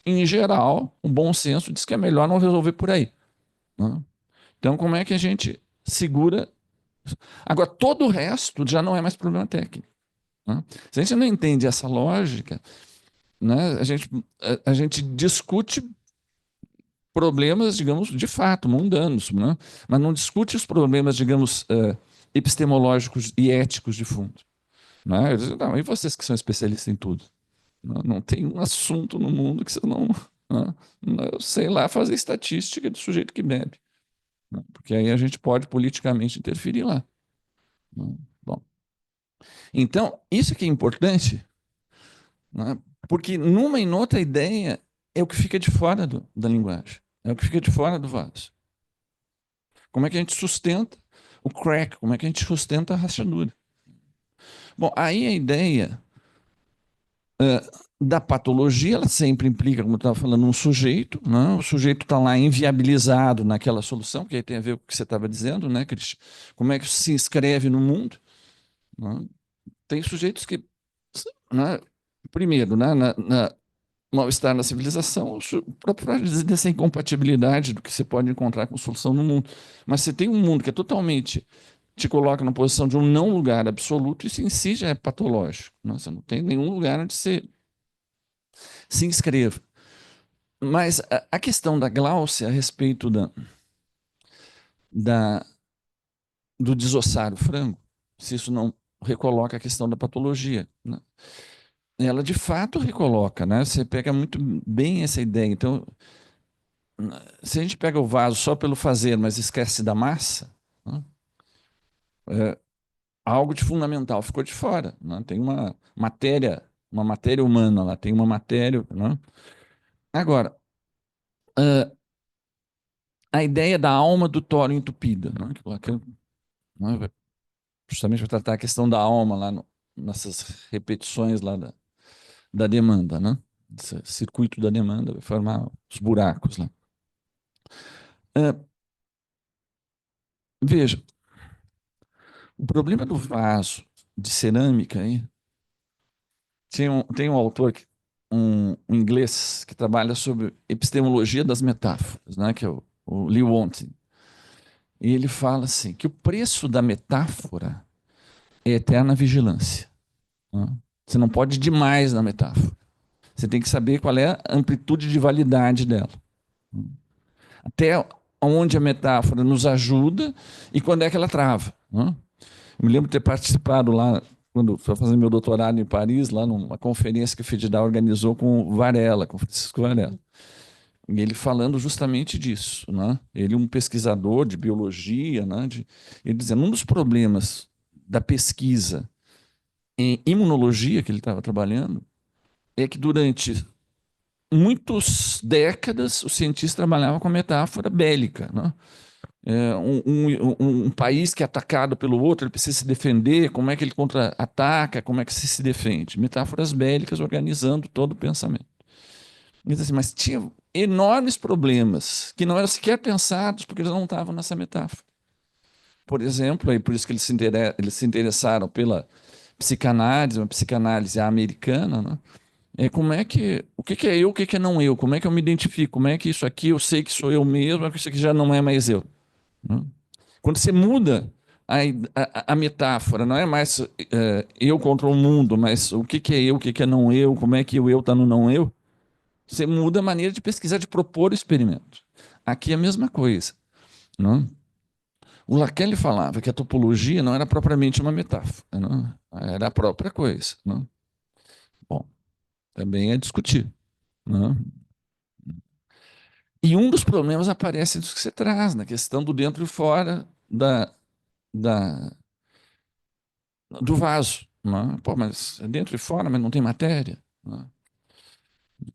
em geral, o bom senso diz que é melhor não resolver por aí. Não é? Então, como é que a gente segura? Agora, todo o resto já não é mais problema técnico. Não é? Se a gente não entende essa lógica, né, a gente discute problemas, digamos, de fato, mundanos, né? Mas não discute os problemas, digamos, epistemológicos e éticos de fundo. Né? Eu digo, não, e vocês que são especialistas em tudo? Não tem um assunto no mundo que você não... Eu sei lá fazer estatística do sujeito que bebe. Né? Porque aí a gente pode politicamente interferir lá. Né? Bom, então, isso que é importante, né? Porque numa e noutra ideia é o que fica de fora da linguagem, é o que fica de fora do vaso. Como é que a gente sustenta o crack? Como é que a gente sustenta a rachadura? Bom, aí a ideia da patologia, ela sempre implica, como eu estava falando, um sujeito, né? O sujeito está lá inviabilizado naquela solução, que aí tem a ver com o que você estava dizendo, né, Cristian? Como é que se inscreve no mundo? Né? Tem sujeitos que, né, primeiro, né, mal-estar na civilização, para dizer dessa incompatibilidade do que você pode encontrar com solução no mundo. Mas você tem um mundo que é totalmente, te coloca na posição de um não lugar absoluto, isso em si já é patológico. Né? Você não tem nenhum lugar onde você se inscreva. Mas a questão da Gláucia a respeito do desossar o frango, se isso não recoloca a questão da patologia, né? Ela de fato recoloca, né? Você pega muito bem essa ideia. Então, se a gente pega o vaso só pelo fazer, mas esquece da massa, né? Algo de fundamental ficou de fora. Né? Tem uma matéria humana lá, tem uma matéria. Né? Agora, a ideia da alma do toro entupida, né? Né? Justamente para tratar a questão da alma lá nessas repetições lá da demanda, né? Esse circuito da demanda vai formar os buracos lá. Veja, o problema do vaso de cerâmica aí, tem um autor, um inglês, que trabalha sobre epistemologia das metáforas, né, que é o Lee Wontin. E ele fala assim, que o preço da metáfora é eterna vigilância. Né? Você não pode ir demais na metáfora. Você tem que saber qual é a amplitude de validade dela. Até onde a metáfora nos ajuda e quando é que ela trava. Né? Eu me lembro de ter participado lá, quando fui fazer meu doutorado em Paris, lá numa conferência que a FEDIDA organizou com Varela, com Francisco Varela. E ele falando justamente disso. Né? Ele um pesquisador de biologia, né? Ele dizendo, um dos problemas da pesquisa em imunologia que ele estava trabalhando é que durante muitas décadas os cientistas trabalhavam com a metáfora bélica. Né? Um país que é atacado pelo outro, ele precisa se defender, como é que ele contra-ataca, como é que se defende. Metáforas bélicas organizando todo o pensamento. Mas tinha enormes problemas que não eram sequer pensados porque eles não estavam nessa metáfora. Por exemplo, aí por isso que eles se interessaram pela psicanálise, uma psicanálise americana, né? Como é que, o que é eu, o que é não eu? Como é que eu me identifico? Como é que isso aqui eu sei que sou eu mesmo, isso aqui já não é mais eu? Né? Quando você muda a metáfora, não é mais eu contra o mundo, mas o que é eu, o que é não eu, como é que o eu está no não eu, você muda a maneira de pesquisar, de propor o experimento. Aqui é a mesma coisa. Não? O Lacan ele falava que a topologia não era propriamente uma metáfora, não? Era a própria coisa. Não? Bom, também é discutir. Não? E um dos problemas aparece dos que você traz, na questão do dentro e fora da, do vaso. Não? Pô, mas é dentro e fora, mas não tem matéria. Não?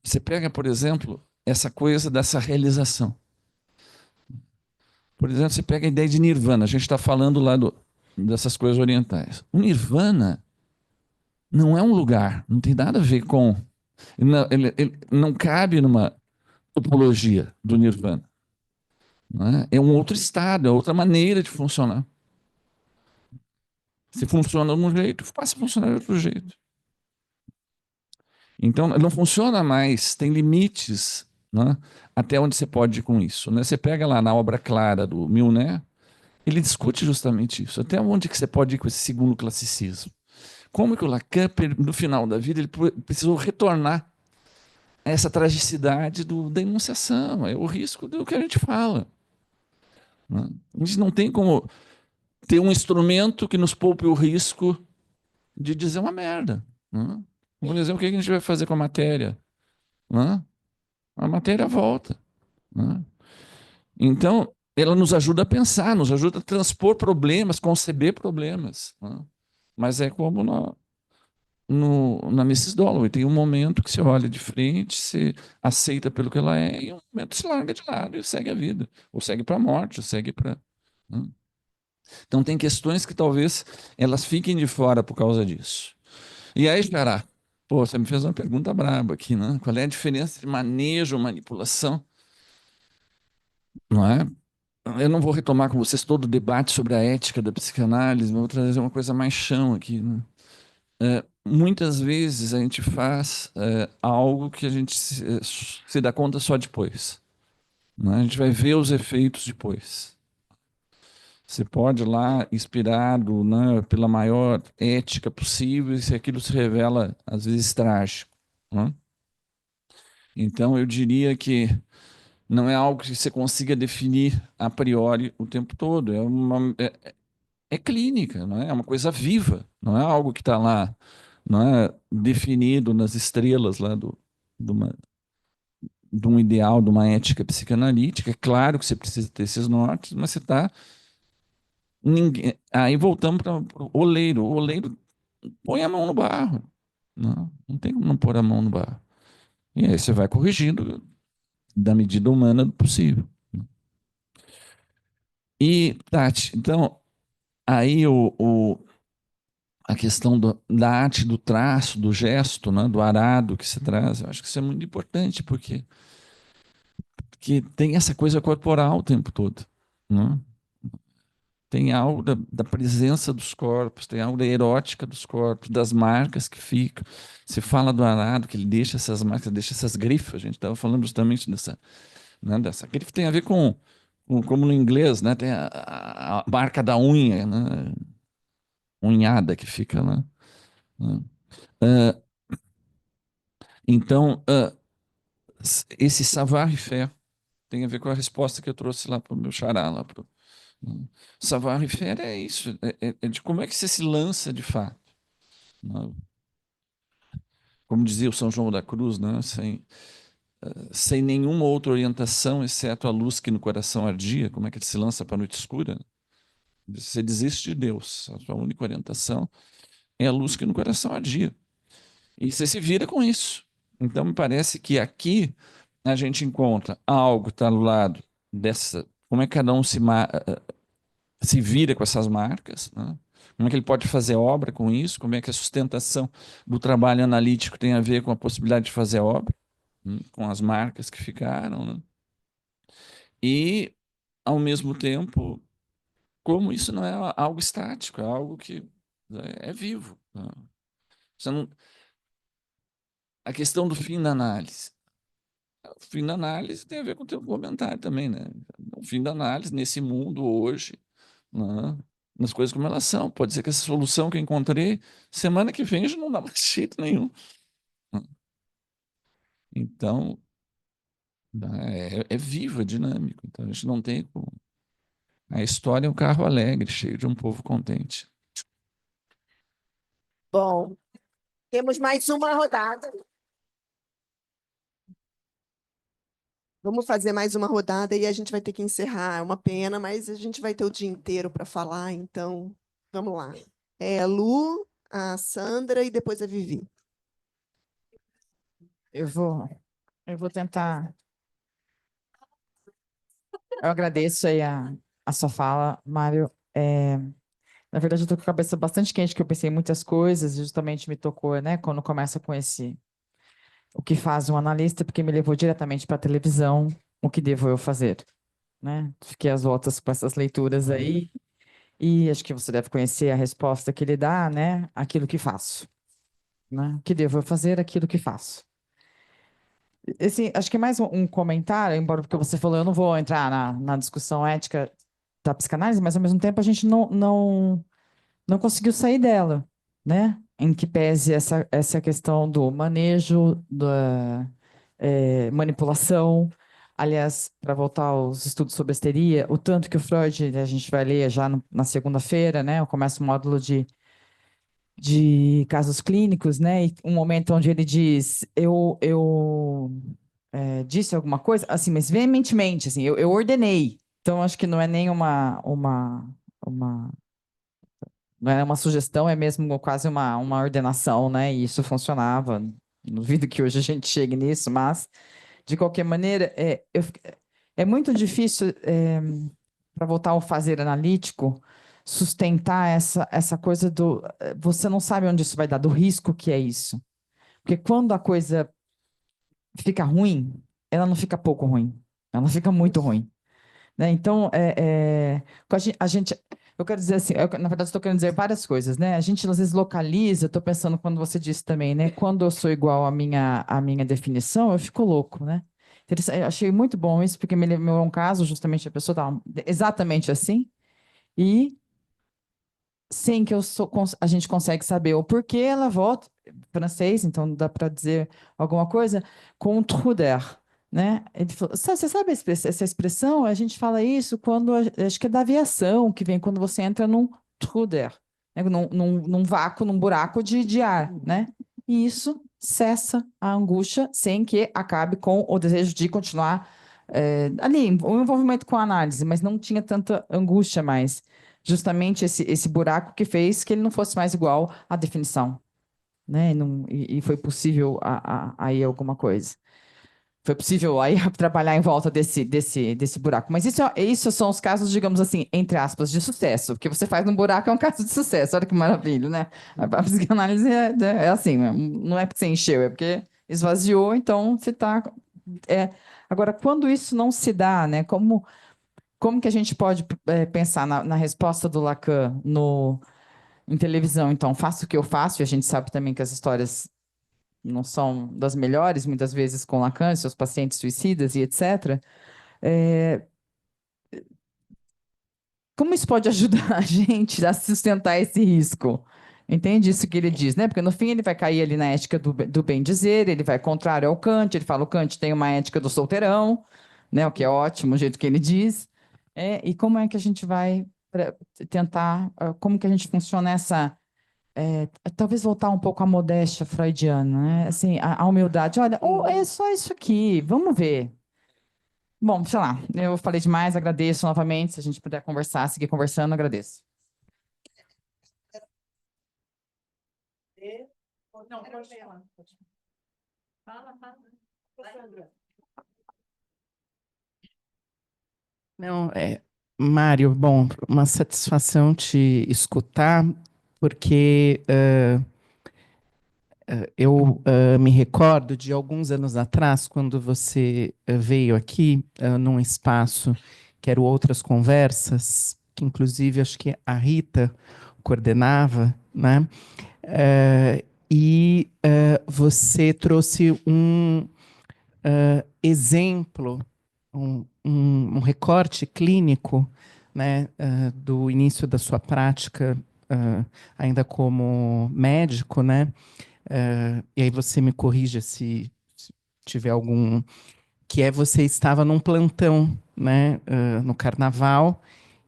Você pega, por exemplo, essa coisa dessa realização. Por exemplo, você pega a ideia de nirvana. A gente está falando lá dessas coisas orientais. O nirvana não é um lugar, não tem nada a ver com. Ele não cabe numa topologia do nirvana. Não é? É um outro estado, é outra maneira de funcionar. Se funciona de um jeito, passa a funcionar de outro jeito. Então, não funciona mais, tem limites, né, até onde você pode ir com isso. Né? Você pega lá na obra clara do Milner, ele discute justamente isso. Até onde que você pode ir com esse segundo classicismo? Como que o Lacan, no final da vida, ele precisou retornar a essa tragicidade da enunciação, é o risco do que a gente fala. Né? A gente não tem como ter um instrumento que nos poupe o risco de dizer uma merda. Né? Por exemplo, o que a gente vai fazer com a matéria? Né? A matéria volta. Né? Então, ela nos ajuda a pensar, nos ajuda a transpor problemas, conceber problemas. Né? Mas é como na Mrs. Dalloway, tem um momento que você olha de frente, você aceita pelo que ela é, e um momento se larga de lado e segue a vida. Ou segue para a morte, ou segue para... Né? Então, tem questões que talvez elas fiquem de fora por causa disso. E aí, Xará, pô, você me fez uma pergunta braba aqui, né? Qual é a diferença entre manejo e manipulação? Não é? Eu não vou retomar com vocês todo o debate sobre a ética da psicanálise, mas vou trazer uma coisa mais chão aqui. Né? Muitas vezes a gente faz algo que a gente se dá conta só depois. Né? A gente vai ver os efeitos depois. Você pode ir lá, inspirado, né, pela maior ética possível, e se aquilo se revela, às vezes, trágico. Né? Então, eu diria que não é algo que você consiga definir a priori o tempo todo. É clínica, não é? É uma coisa viva, não é algo que está lá, não é definido nas estrelas lá de, uma, de um ideal, de uma ética psicanalítica. É claro que você precisa ter esses nortes, mas você está... Aí voltamos para o oleiro. O oleiro põe a mão no barro. Não tem como não pôr a mão no barro. E aí você vai corrigindo da medida humana do possível. E, Tati, então, aí a questão da arte do traço, do gesto, né, do arado que se traz, eu acho que isso é muito importante, porque tem essa coisa corporal o tempo todo. Né? Tem algo da presença dos corpos, tem algo da erótica dos corpos, das marcas que ficam. Se fala do arado, que ele deixa essas marcas, deixa essas grifas. A gente estava falando justamente dessa grife. Tem a ver como no inglês, né, tem a marca da unha, né, unhada que fica lá. Né? Então, esse savoir-faire tem a ver com a resposta que eu trouxe lá para o meu xará. Savoir-faire é isso, é de como é que você se lança de fato. Né? Como dizia o São João da Cruz, né? Sem nenhuma outra orientação, exceto a luz que no coração ardia, como é que ele se lança para a noite escura? Você desiste de Deus, a sua única orientação é a luz que no coração ardia. E você se vira com isso. Então, me parece que aqui a gente encontra algo que está do lado dessa. Como é que cada um se vira com essas marcas? Né? Como é que ele pode fazer obra com isso? Como é que a sustentação do trabalho analítico tem a ver com a possibilidade de fazer obra? Com as marcas que ficaram. Né? E, ao mesmo tempo, como isso não é algo estático, é algo que é vivo. Né? Você não... A questão do fim da análise. O fim da análise tem a ver com o teu comentário também, né? O fim da análise nesse mundo hoje, né? Nas coisas como elas são. Pode ser que essa solução que eu encontrei, semana que vem já não dá mais jeito nenhum. Né? Então, é vivo, é dinâmico. Então, a gente não tem como... A história é um carro alegre, cheio de um povo contente. Bom, temos mais uma rodada. Vamos fazer mais uma rodada e a gente vai ter que encerrar. É uma pena, mas a gente vai ter o dia inteiro para falar, então vamos lá. É a Lu, a Sandra e depois a Vivi. Eu vou tentar. Eu agradeço aí a sua fala, Mário. Na verdade, eu estou com a cabeça bastante quente, que eu pensei em muitas coisas, e justamente me tocou, né, quando começa com o que faz um analista, porque me levou diretamente para a televisão, o que devo eu fazer, né? Fiquei às voltas com essas leituras aí, e acho que você deve conhecer a resposta que ele dá, né? Aquilo que faço, né? O que devo eu fazer, aquilo que faço. Assim, acho que é mais um comentário, embora porque você falou, eu não vou entrar na discussão ética da psicanálise, mas ao mesmo tempo a gente não conseguiu sair dela, né? Em que pese essa questão do manejo, da manipulação. Aliás, para voltar aos estudos sobre histeria, o tanto que o Freud, a gente vai ler já na segunda-feira, né? Eu começo o módulo de casos clínicos, né? E um momento onde ele diz, eu disse alguma coisa, assim, mas veementemente, assim, eu ordenei. Então, acho que não é nem não é uma sugestão, é mesmo quase uma ordenação, né? E isso funcionava. Duvido que hoje a gente chegue nisso, mas, de qualquer maneira, é muito difícil, para voltar ao fazer analítico, sustentar essa coisa do. Você não sabe onde isso vai dar, do risco que é isso. Porque quando a coisa fica ruim, ela não fica pouco ruim, ela fica muito ruim. Né? Então, a gente, eu quero dizer assim, na verdade, estou querendo dizer várias coisas, né? A gente às vezes localiza, estou pensando quando você disse também, né? Quando eu sou igual à minha definição, eu fico louco, né? Eu achei muito bom isso, porque me lembrou um caso, justamente a pessoa estava exatamente assim, e sem que a gente consegue saber o porquê ela volta, francês, então dá para dizer alguma coisa, com Truder, né? Ele falou, você sabe essa expressão? A gente fala isso quando, acho que é da aviação, que vem quando você entra num Truder, né? Num vácuo, num buraco de ar, né? E isso cessa a angústia sem que acabe com o desejo de continuar ali, o envolvimento com a análise, mas não tinha tanta angústia mais justamente esse buraco que fez que ele não fosse mais igual à definição, né? E foi possível aí alguma coisa. Foi possível aí trabalhar em volta desse buraco. Mas isso são os casos, digamos assim, entre aspas, de sucesso. O que você faz no buraco é um caso de sucesso. Olha que maravilha, né? A psicanálise é assim, não é porque você encheu, é porque esvaziou, então você está... Agora, quando isso não se dá, né? Como que a gente pode pensar na resposta do Lacan em televisão? Então, faço o que eu faço, e a gente sabe também que as histórias não são das melhores, muitas vezes com Lacan, seus pacientes suicidas e etc. Como isso pode ajudar a gente a sustentar esse risco? Entende isso que ele diz, né? Porque no fim ele vai cair ali na ética do bem dizer, ele vai contrário ao Kant, ele fala o Kant tem uma ética do solteirão, né? O que é ótimo, o jeito que ele diz. E como é que a gente vai tentar, como que a gente funciona talvez voltar um pouco à modéstia freudiana, né? Assim, a humildade. Olha, é só isso aqui, vamos ver. Bom, sei lá, eu falei demais, agradeço novamente. Se a gente puder conversar, seguir conversando, agradeço. Não, pode falar. Fala. Não, Mário, bom, uma satisfação te escutar, porque eu me recordo de alguns anos atrás, quando você veio aqui num espaço que era o Outras Conversas, que inclusive acho que a Rita coordenava, né? E você trouxe um exemplo, um recorte clínico, né, do início da sua prática ainda como médico, né? E aí você me corrija se tiver algum, que você estava num plantão, né, no carnaval,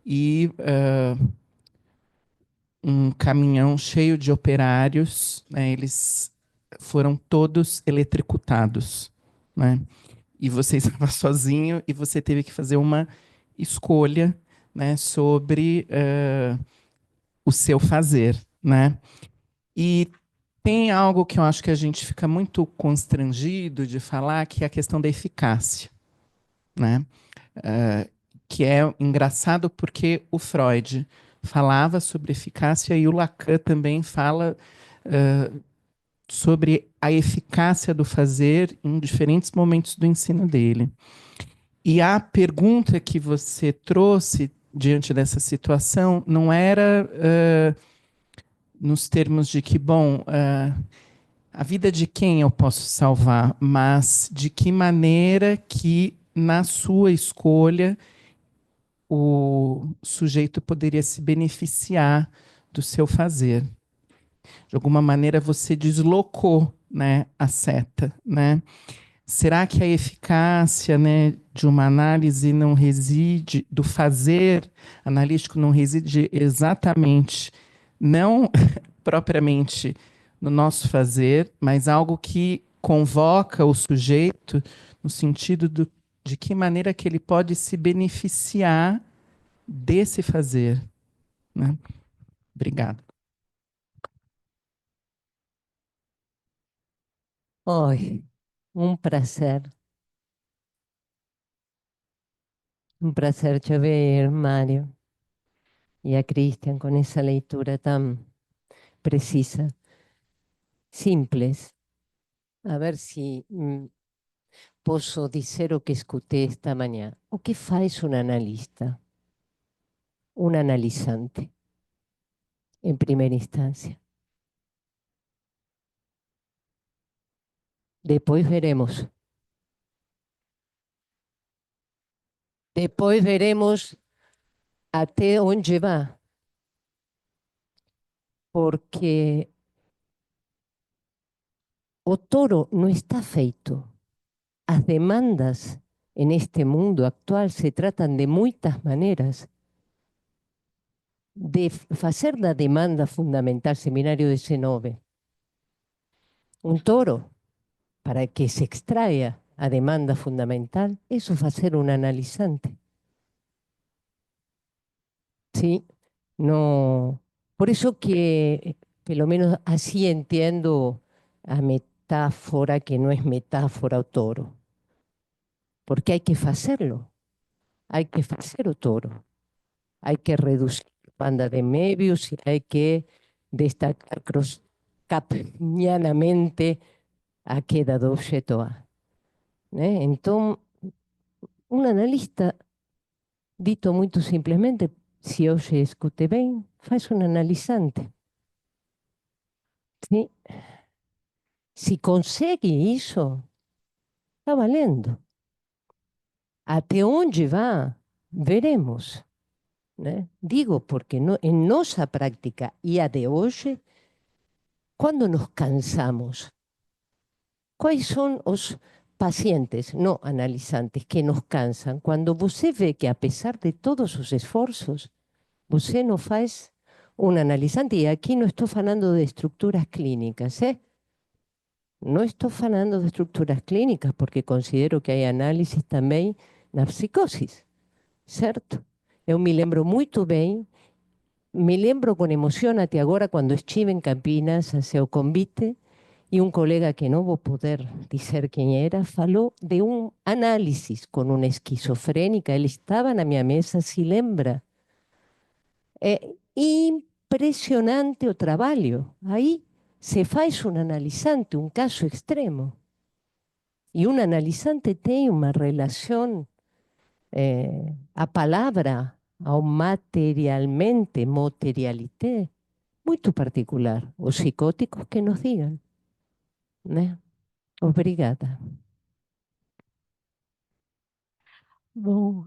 e um caminhão cheio de operários, né, eles foram todos eletrocutados, né? E você estava sozinho e você teve que fazer uma escolha, né, sobre o seu fazer, né? E tem algo que eu acho que a gente fica muito constrangido de falar, que é a questão da eficácia, né? Que é engraçado porque o Freud falava sobre eficácia e o Lacan também fala sobre a eficácia do fazer em diferentes momentos do ensino dele. E a pergunta que você trouxe diante dessa situação não era nos termos de que, bom, a vida de quem eu posso salvar, mas de que maneira que, na sua escolha, o sujeito poderia se beneficiar do seu fazer. De alguma maneira, você deslocou, né, a seta, né? Será que a eficácia, né, de uma análise não reside, do fazer analítico não reside exatamente, não propriamente no nosso fazer, mas algo que convoca o sujeito no sentido de que maneira que ele pode se beneficiar desse fazer, né? Obrigado. Hoy, un placer. Un placer te ver, Mario, y a Cristian con esa lectura tan precisa. Simples. A ver si posso dizer o que escutei esta manhã. O que faz um analista? Um analisante, em primeira instância. Depois veremos. Depois veremos até onde vai. Porque o touro não está feito. As demandas en este mundo actual se tratan de muitas maneiras. De fazer da demanda fundamental, seminario de C9, un toro, para que se extraia a demanda fundamental, eso facer un analizante. Sí, no. Por eso que, pelo menos así entiendo a metáfora, que no es metáfora o toro. Porque hay que hacerlo. Hay que hacer o toro. Hay que reducir la banda de Möbius y hay que destacar capnianamente a queda do objeto A. Então, um analista, dito muito simplesmente, se hoje escute bem, faz um analisante. Sim? Se consegue isso, está valendo. Até onde vai, veremos. Né? Digo porque em nossa prática e a de hoje, quando nos cansamos, quais são os pacientes, não analisantes, que nos cansam? Quando você vê que, apesar de todos os esforços, você não faz um analisante. E aqui não estou falando de estruturas clínicas, Não estou falando de estruturas clínicas, porque considero que há análises também na psicose, certo? Eu me lembro muito bem, me lembro com emoção até agora, quando estive em Campinas a seu convite, e um colega que não vou poder dizer quem era, falou de um análise com uma esquizofrênica. Ele estava na minha mesa, se lembra? É impressionante o trabalho. Aí se faz um analisante, um caso extremo. E um analisante tem uma relação, a palavra, ao materialmente, materialité, muito particular. Os psicóticos que nos digam. Né? Obrigada. Bom,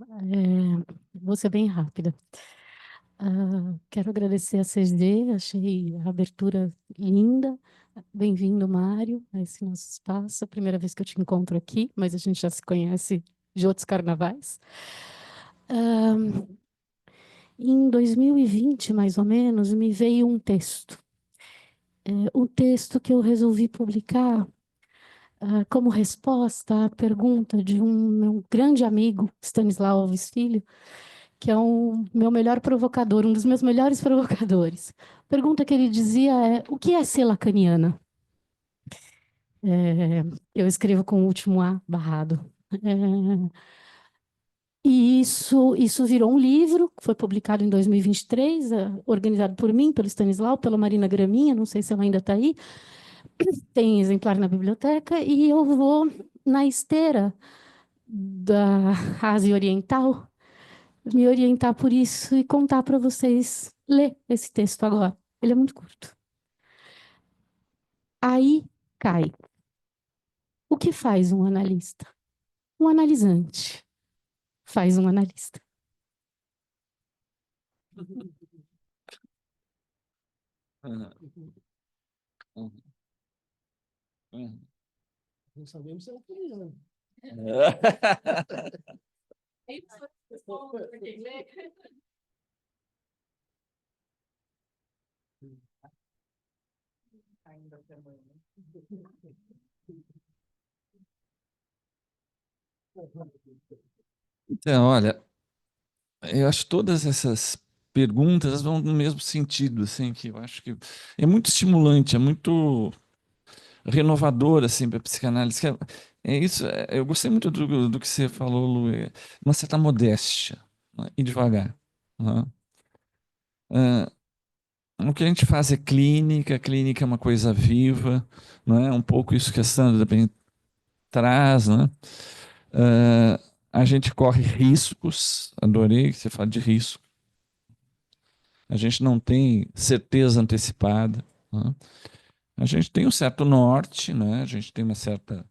vou ser bem rápida. Quero agradecer a CSD, achei a abertura linda. Bem-vindo, Mário, a esse nosso espaço. A primeira vez que eu te encontro aqui, mas a gente já se conhece de outros carnavais. Em 2020, mais ou menos, me veio um texto. Um texto que eu resolvi publicar como resposta à pergunta de um meu grande amigo, Stanislau Alves Filho, que é um meu melhor provocador, um dos meus melhores provocadores. A pergunta que ele dizia é: o que é ser lacaniana? Eu escrevo com o último A barrado. E isso virou um livro, que foi publicado em 2023, organizado por mim, pelo Stanislau, pela Marina Graminha, não sei se ela ainda está aí. Tem exemplar na biblioteca, e eu vou na esteira da Ásia Oriental me orientar por isso e contar para vocês ler esse texto agora. Ele é muito curto. Aí cai. O que faz um analista? Um analisante faz um analista. Não sabemos se é ucraniano. Então, olha, eu acho que todas essas perguntas vão no mesmo sentido, assim, que eu acho que é muito estimulante, é muito renovador, assim, para a psicanálise. É isso, eu gostei muito do que você falou, Lu, uma certa modéstia, né, e devagar. Né? O que a gente faz é clínica, a clínica é uma coisa viva, não é? Um pouco isso que a Sandra também traz, né? A gente corre riscos, adorei que você fala de risco. A gente não tem certeza antecipada, né? A gente tem um certo norte, né? A gente tem uma certa...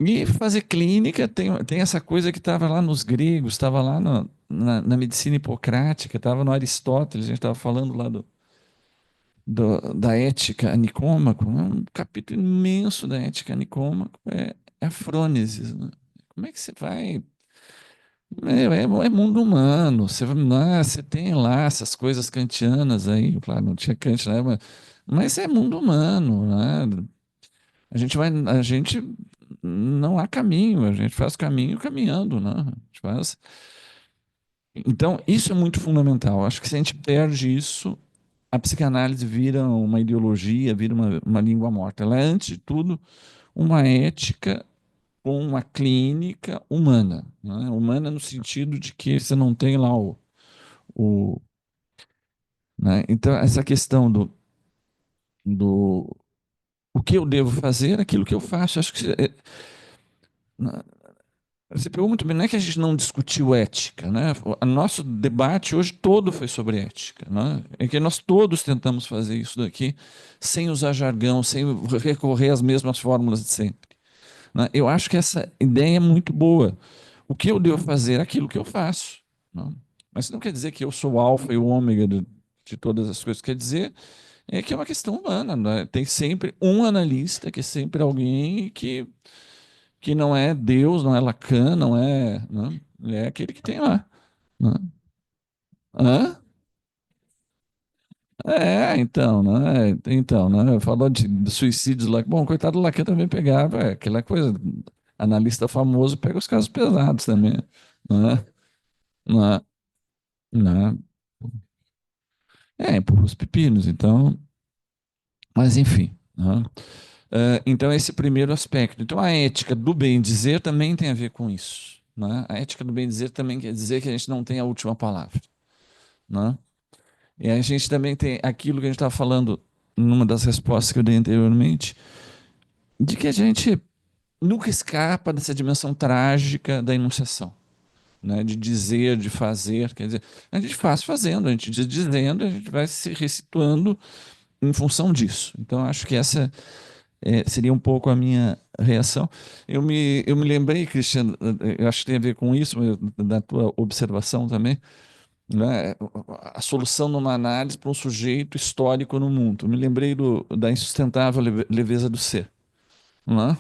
E fazer clínica tem essa coisa que estava lá nos gregos, estava lá na medicina hipocrática, estava no Aristóteles, a gente estava falando lá da ética a Nicômaco, né? Um capítulo imenso da ética a Nicômaco é a frônesis, né? Como é que você vai... É mundo humano, você tem lá essas coisas kantianas aí, claro, não tinha Kant, né? Mas é mundo humano, né? A gente não há caminho, a gente faz caminho caminhando, né? A gente faz... Então, isso é muito fundamental. Acho que se a gente perde isso, a psicanálise vira uma ideologia, vira uma língua morta. Ela é, antes de tudo, uma ética com uma clínica humana, né? Humana no sentido de que você não tem lá o né? Então, essa questão do o que eu devo fazer, aquilo que eu faço. Acho que você pegou muito bem, não é que a gente não discutiu ética, né? O nosso debate hoje todo foi sobre ética, né? É que nós todos tentamos fazer isso daqui sem usar jargão, sem recorrer às mesmas fórmulas de sempre, né? Eu acho que essa ideia é muito boa. O que eu devo fazer? Aquilo que eu faço, né? Mas isso não quer dizer que eu sou o alfa e o ômega de todas as coisas. Quer dizer que é uma questão humana, né? Tem sempre um analista, que é sempre alguém que não é Deus, não é Lacan, não é, né? É aquele que tem lá, né? Hã? Então, né? Então, né? Falou de suicídios lá. Bom, coitado do Lacan também pegava, aquela coisa. Analista famoso pega os casos pesados também, né? Né? Né? Empurra os pepinos, então. Mas, enfim, né? Então, esse primeiro aspecto. Então, a ética do bem dizer também tem a ver com isso, né? A ética do bem dizer também quer dizer que a gente não tem a última palavra, né? E a gente também tem aquilo que a gente estava falando numa das respostas que eu dei anteriormente, de que a gente nunca escapa dessa dimensão trágica da enunciação, né? De dizer, de fazer. Quer dizer, a gente faz fazendo, a gente diz dizendo, a gente vai se recitando em função disso. Então, acho que essa seria um pouco a minha reação. Eu me lembrei, Cristiano, eu acho que tem a ver com isso, da tua observação também, né? A solução numa análise para um sujeito histórico no mundo. Eu me lembrei da insustentável leveza do ser. Né?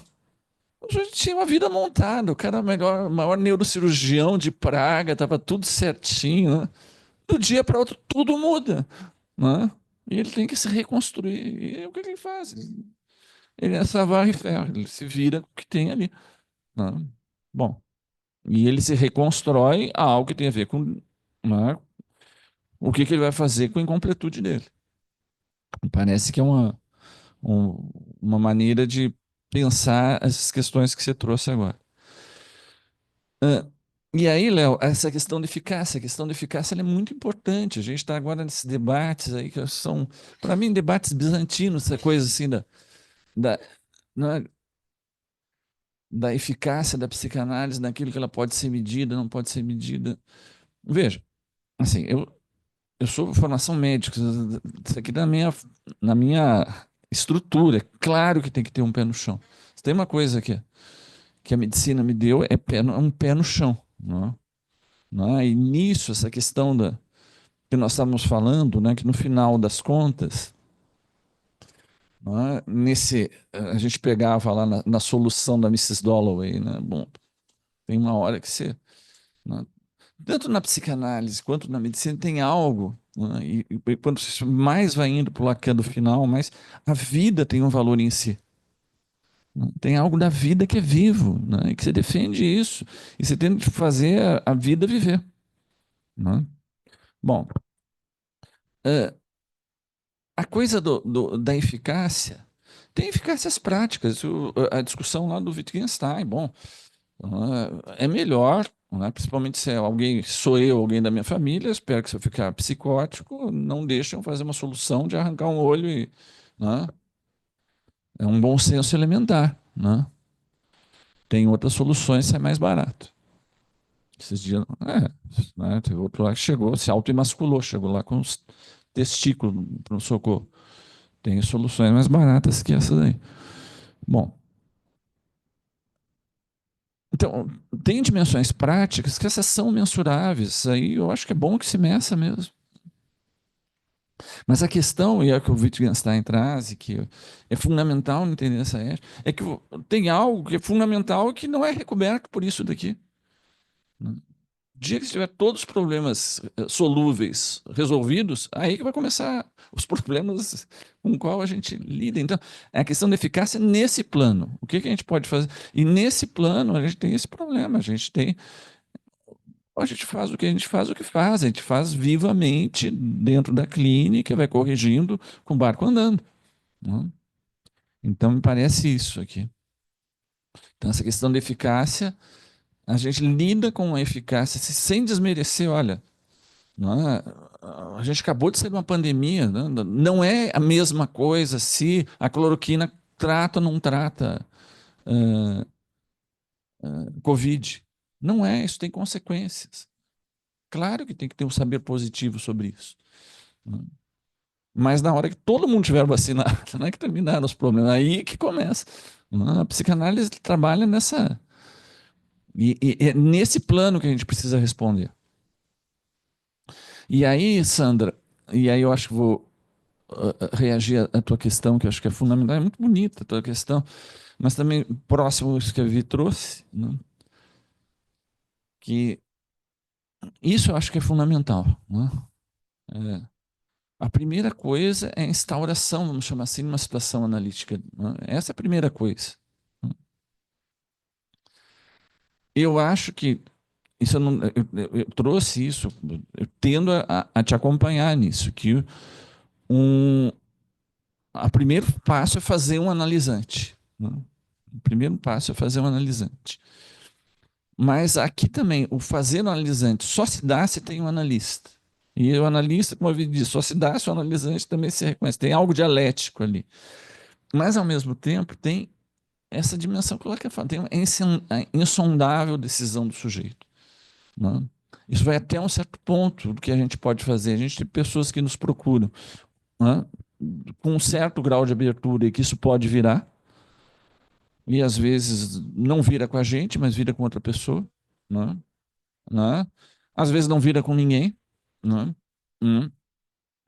O sujeito tinha uma vida montada, o cara era o maior neurocirurgião de Praga, estava tudo certinho. Né? do dia para outro, tudo muda, né? E ele tem que se reconstruir. E o que ele faz? Ele é savoir faire, ele se vira com o que tem ali, né? Bom, e ele se reconstrói a algo que tem a ver com, né, o que ele vai fazer com a incompletude dele. Parece que é uma maneira de pensar essas questões que você trouxe agora. E aí, Léo, essa questão de eficácia ela é muito importante. A gente está agora nesses debates aí que são, para mim, debates bizantinos, essa coisa assim da, né, da eficácia da psicanálise, daquilo que ela pode ser medida, não pode ser medida. Veja, assim, eu sou formação médica, isso aqui na minha estrutura, é claro que tem que ter um pé no chão. Se tem uma coisa que a medicina me deu, é um pé no chão, não é? Não é? E nisso, essa questão que nós estávamos falando, né, que no final das contas, não é? A gente pegava lá na solução da Mrs. Dalloway, né? Bom, tem uma hora que você, né, tanto na psicanálise quanto na medicina, tem algo, né, e quando você mais vai indo para o Lacan do final, mais a vida tem um valor em si. Né? Tem algo da vida que é vivo, né, e que você defende isso, e você tenta fazer a vida viver. Né? Bom, a coisa da eficácia, tem eficácias práticas. A discussão lá do Wittgenstein, bom, é melhor, né, principalmente se é alguém, sou eu, alguém da minha família, espero que se eu ficar psicótico, não deixem fazer uma solução de arrancar um olho e, né, é um bom senso elementar, né? Tem outras soluções, sai mais barato. Esses dias, né, teve outro lá que chegou, se autoimasculou, chegou lá com os testículos para o socorro. Tem soluções mais baratas que essa daí. Bom, então, tem dimensões práticas que essas são mensuráveis. Aí eu acho que é bom que se meça mesmo. Mas a questão, e é o que o Wittgenstein traz, e que é fundamental entender essa ética, é que tem algo que é fundamental que não é recoberto por isso daqui. No dia que tiver todos os problemas solúveis resolvidos, aí que vai começar os problemas com os quais a gente lida. Então, é a questão da eficácia nesse plano. O que a gente pode fazer? E nesse plano, a gente tem esse problema. A gente faz o que a gente faz, a gente faz vivamente dentro da clínica, vai corrigindo com o barco andando. Né? Então, me parece isso aqui. Então, essa questão da eficácia, a gente lida com a eficácia sem desmerecer, olha, não é? A gente acabou de sair de uma pandemia, não é a mesma coisa se a cloroquina trata ou não trata Covid. Não é, isso tem consequências. Claro que tem que ter um saber positivo sobre isso. Mas na hora que todo mundo tiver vacinado, não é que terminaram os problemas, aí que começa. A psicanálise trabalha nessa... E é nesse plano que a gente precisa responder. E aí, Sandra, e aí eu acho que vou reagir à tua questão, que eu acho que é fundamental, é muito bonita a tua questão, mas também próximo isso que a Vi trouxe, né? Que isso eu acho que é fundamental. Né? A primeira coisa é a instauração, vamos chamar assim, de uma situação analítica. Né? Essa é a primeira coisa. Eu acho que isso eu trouxe isso, eu tendo a te acompanhar nisso, que o primeiro passo é fazer um analisante. Né? O primeiro passo é fazer um analisante. Mas aqui também, o fazer um analisante só se dá se tem um analista. E o analista, como eu disse, só se dá se o analisante também se reconhece. Tem algo dialético ali. Mas, ao mesmo tempo, tem essa dimensão que eu quero falar, tem a insondável decisão do sujeito. Né? Isso vai até um certo ponto do que a gente pode fazer. A gente tem pessoas que nos procuram, né, com um certo grau de abertura e que isso pode virar, e às vezes não vira com a gente, mas vira com outra pessoa. Né? Né? Às vezes não vira com ninguém. Né?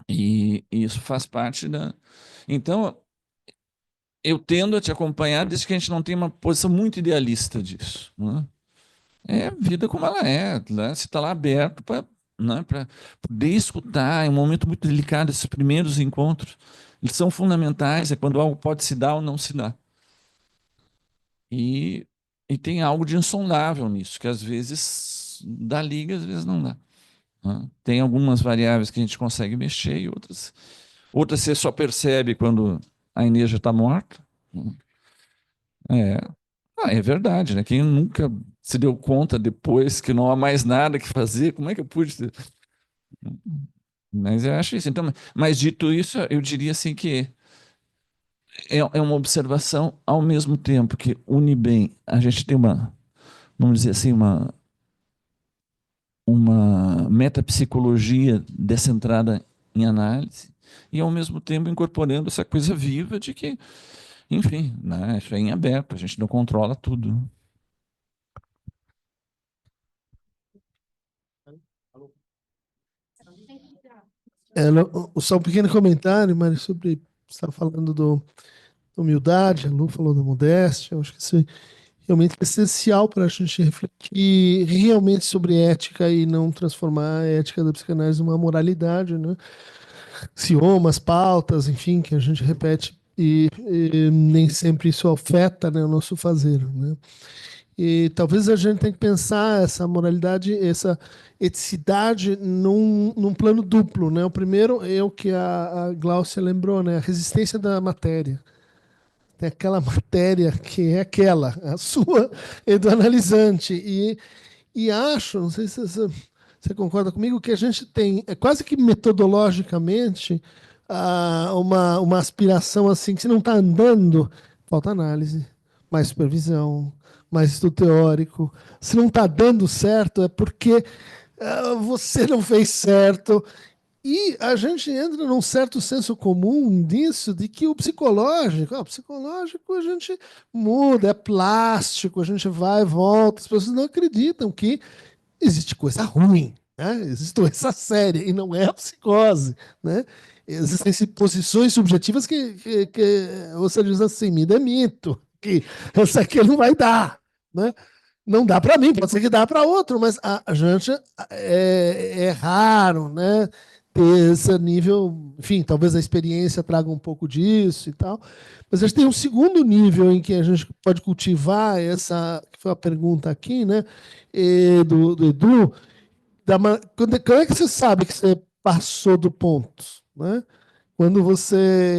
E isso faz parte da... Então, eu tendo a te acompanhar desde que a gente não tenha uma posição muito idealista disso. Né? É a vida como ela é, né? Você está lá aberto para né, para poder escutar. É um momento muito delicado, esses primeiros encontros. Eles são fundamentais, é quando algo pode se dar ou não se dá. E tem algo de insondável nisso, que às vezes dá liga, às vezes não dá. Né? Tem algumas variáveis que a gente consegue mexer e outras você só percebe quando a Inês já está morta. É verdade, né? Quem nunca se deu conta depois que não há mais nada que fazer, como é que eu pude ter... Mas eu acho isso. Então, mas dito isso, eu diria assim que é uma observação ao mesmo tempo que une bem. A gente tem vamos dizer assim, uma metapsicologia descentrada em análise e, ao mesmo tempo, incorporando essa coisa viva de que, enfim, né, isso é em aberto, a gente não controla tudo. Só um pequeno comentário, Mário, sobre você estava falando da humildade, a Lu falou da modéstia, eu acho que isso realmente é essencial para a gente refletir realmente sobre ética e não transformar a ética da psicanálise numa moralidade, né? Axiomas, pautas, enfim, que a gente repete e nem sempre isso afeta, né, o nosso fazer, né? E talvez a gente tenha que pensar essa moralidade, essa eticidade num plano duplo, né? O primeiro é o que a Gláucia lembrou, né? A resistência da matéria. Tem aquela matéria que é aquela, a sua e do analisante. E acho, não sei se você concorda comigo, que a gente tem, quase que metodologicamente, uma aspiração assim, que se não está andando, falta análise, mais supervisão, mais estudo teórico. Se não está dando certo, é porque você não fez certo. E a gente entra num certo senso comum disso, de que o psicológico a gente muda, é plástico, a gente vai e volta. As pessoas não acreditam que existe coisa ruim, né? Existe doença séria, e não é a psicose. Né? Existem posições subjetivas que você diz assim, me demito, que essa aqui não vai dar. Né? Não dá para mim, pode ser que dá para outro, mas a gente é raro, né? Ter esse nível, enfim, talvez a experiência traga um pouco disso e tal. Mas a gente tem um segundo nível em que a gente pode cultivar essa, que foi a pergunta aqui, né? Do Edu, quando é que você sabe que você passou do ponto, né? Quando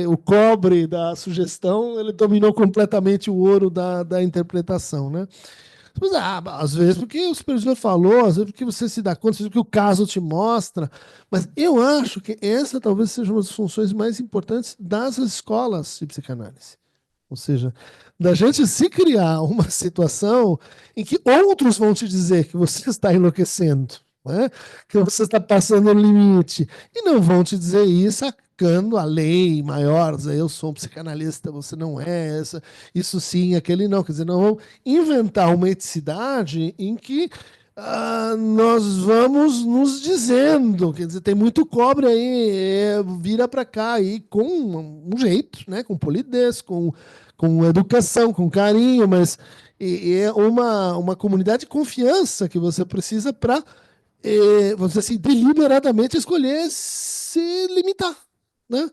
o cobre da sugestão, ele dominou completamente o ouro da interpretação, né? Mas, às vezes porque o supervisor falou, às vezes porque você se dá conta, às vezes porque o caso te mostra. Mas eu acho que essa talvez seja uma das funções mais importantes das escolas de psicanálise. Ou seja, da gente se criar uma situação em que outros vão te dizer que você está enlouquecendo, né? Que você está passando o limite, e não vão te dizer isso sacando a lei maior, dizer eu sou um psicanalista, você não é, isso sim, aquele não. Quer dizer, não vão inventar uma eticidade em que nós vamos nos dizendo, quer dizer, tem muito cobre aí, vira para cá, e com um jeito, né? Com polidez, com educação, com carinho, mas é uma comunidade de confiança que você precisa para, vamos dizer assim, deliberadamente escolher se limitar. Né?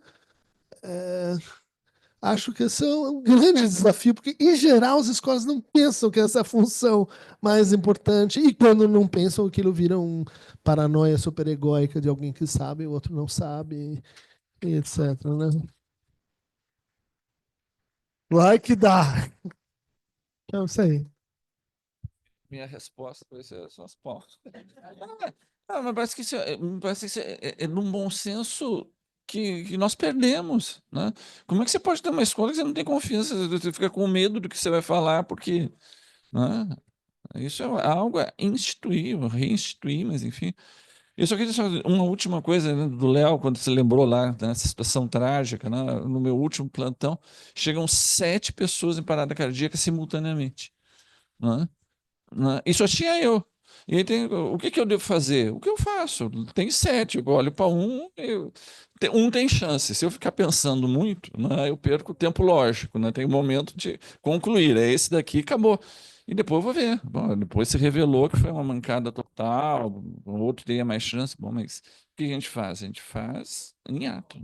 Acho que esse é um grande desafio, porque, em geral, as escolas não pensam que essa é a função mais importante, e quando não pensam, aquilo vira uma paranoia superegóica de alguém que sabe, o outro não sabe, e etc. Né? Vai que dá. É isso aí. Minha resposta vai ser só as palmas. Mas parece que isso é num bom senso que nós perdemos. Né? Como é que você pode ter uma escola que você não tem confiança, você fica com medo do que você vai falar, porque... Né? Isso é algo a instituir, reinstituir, mas enfim. Eu só queria dizer uma última coisa, né, do Léo, quando você lembrou lá dessa situação trágica, né, no meu último plantão, chegam 7 pessoas em parada cardíaca simultaneamente. Né? E só tinha eu. E aí o que eu devo fazer? O que eu faço? Tem 7, eu olho para um tem chance. Se eu ficar pensando muito, né, eu perco o tempo lógico, né? Tem um momento de concluir. É esse daqui, acabou. E depois eu vou ver. Bom, depois se revelou que foi uma mancada total, o outro teria mais chance. Bom, mas o que a gente faz? A gente faz em ato.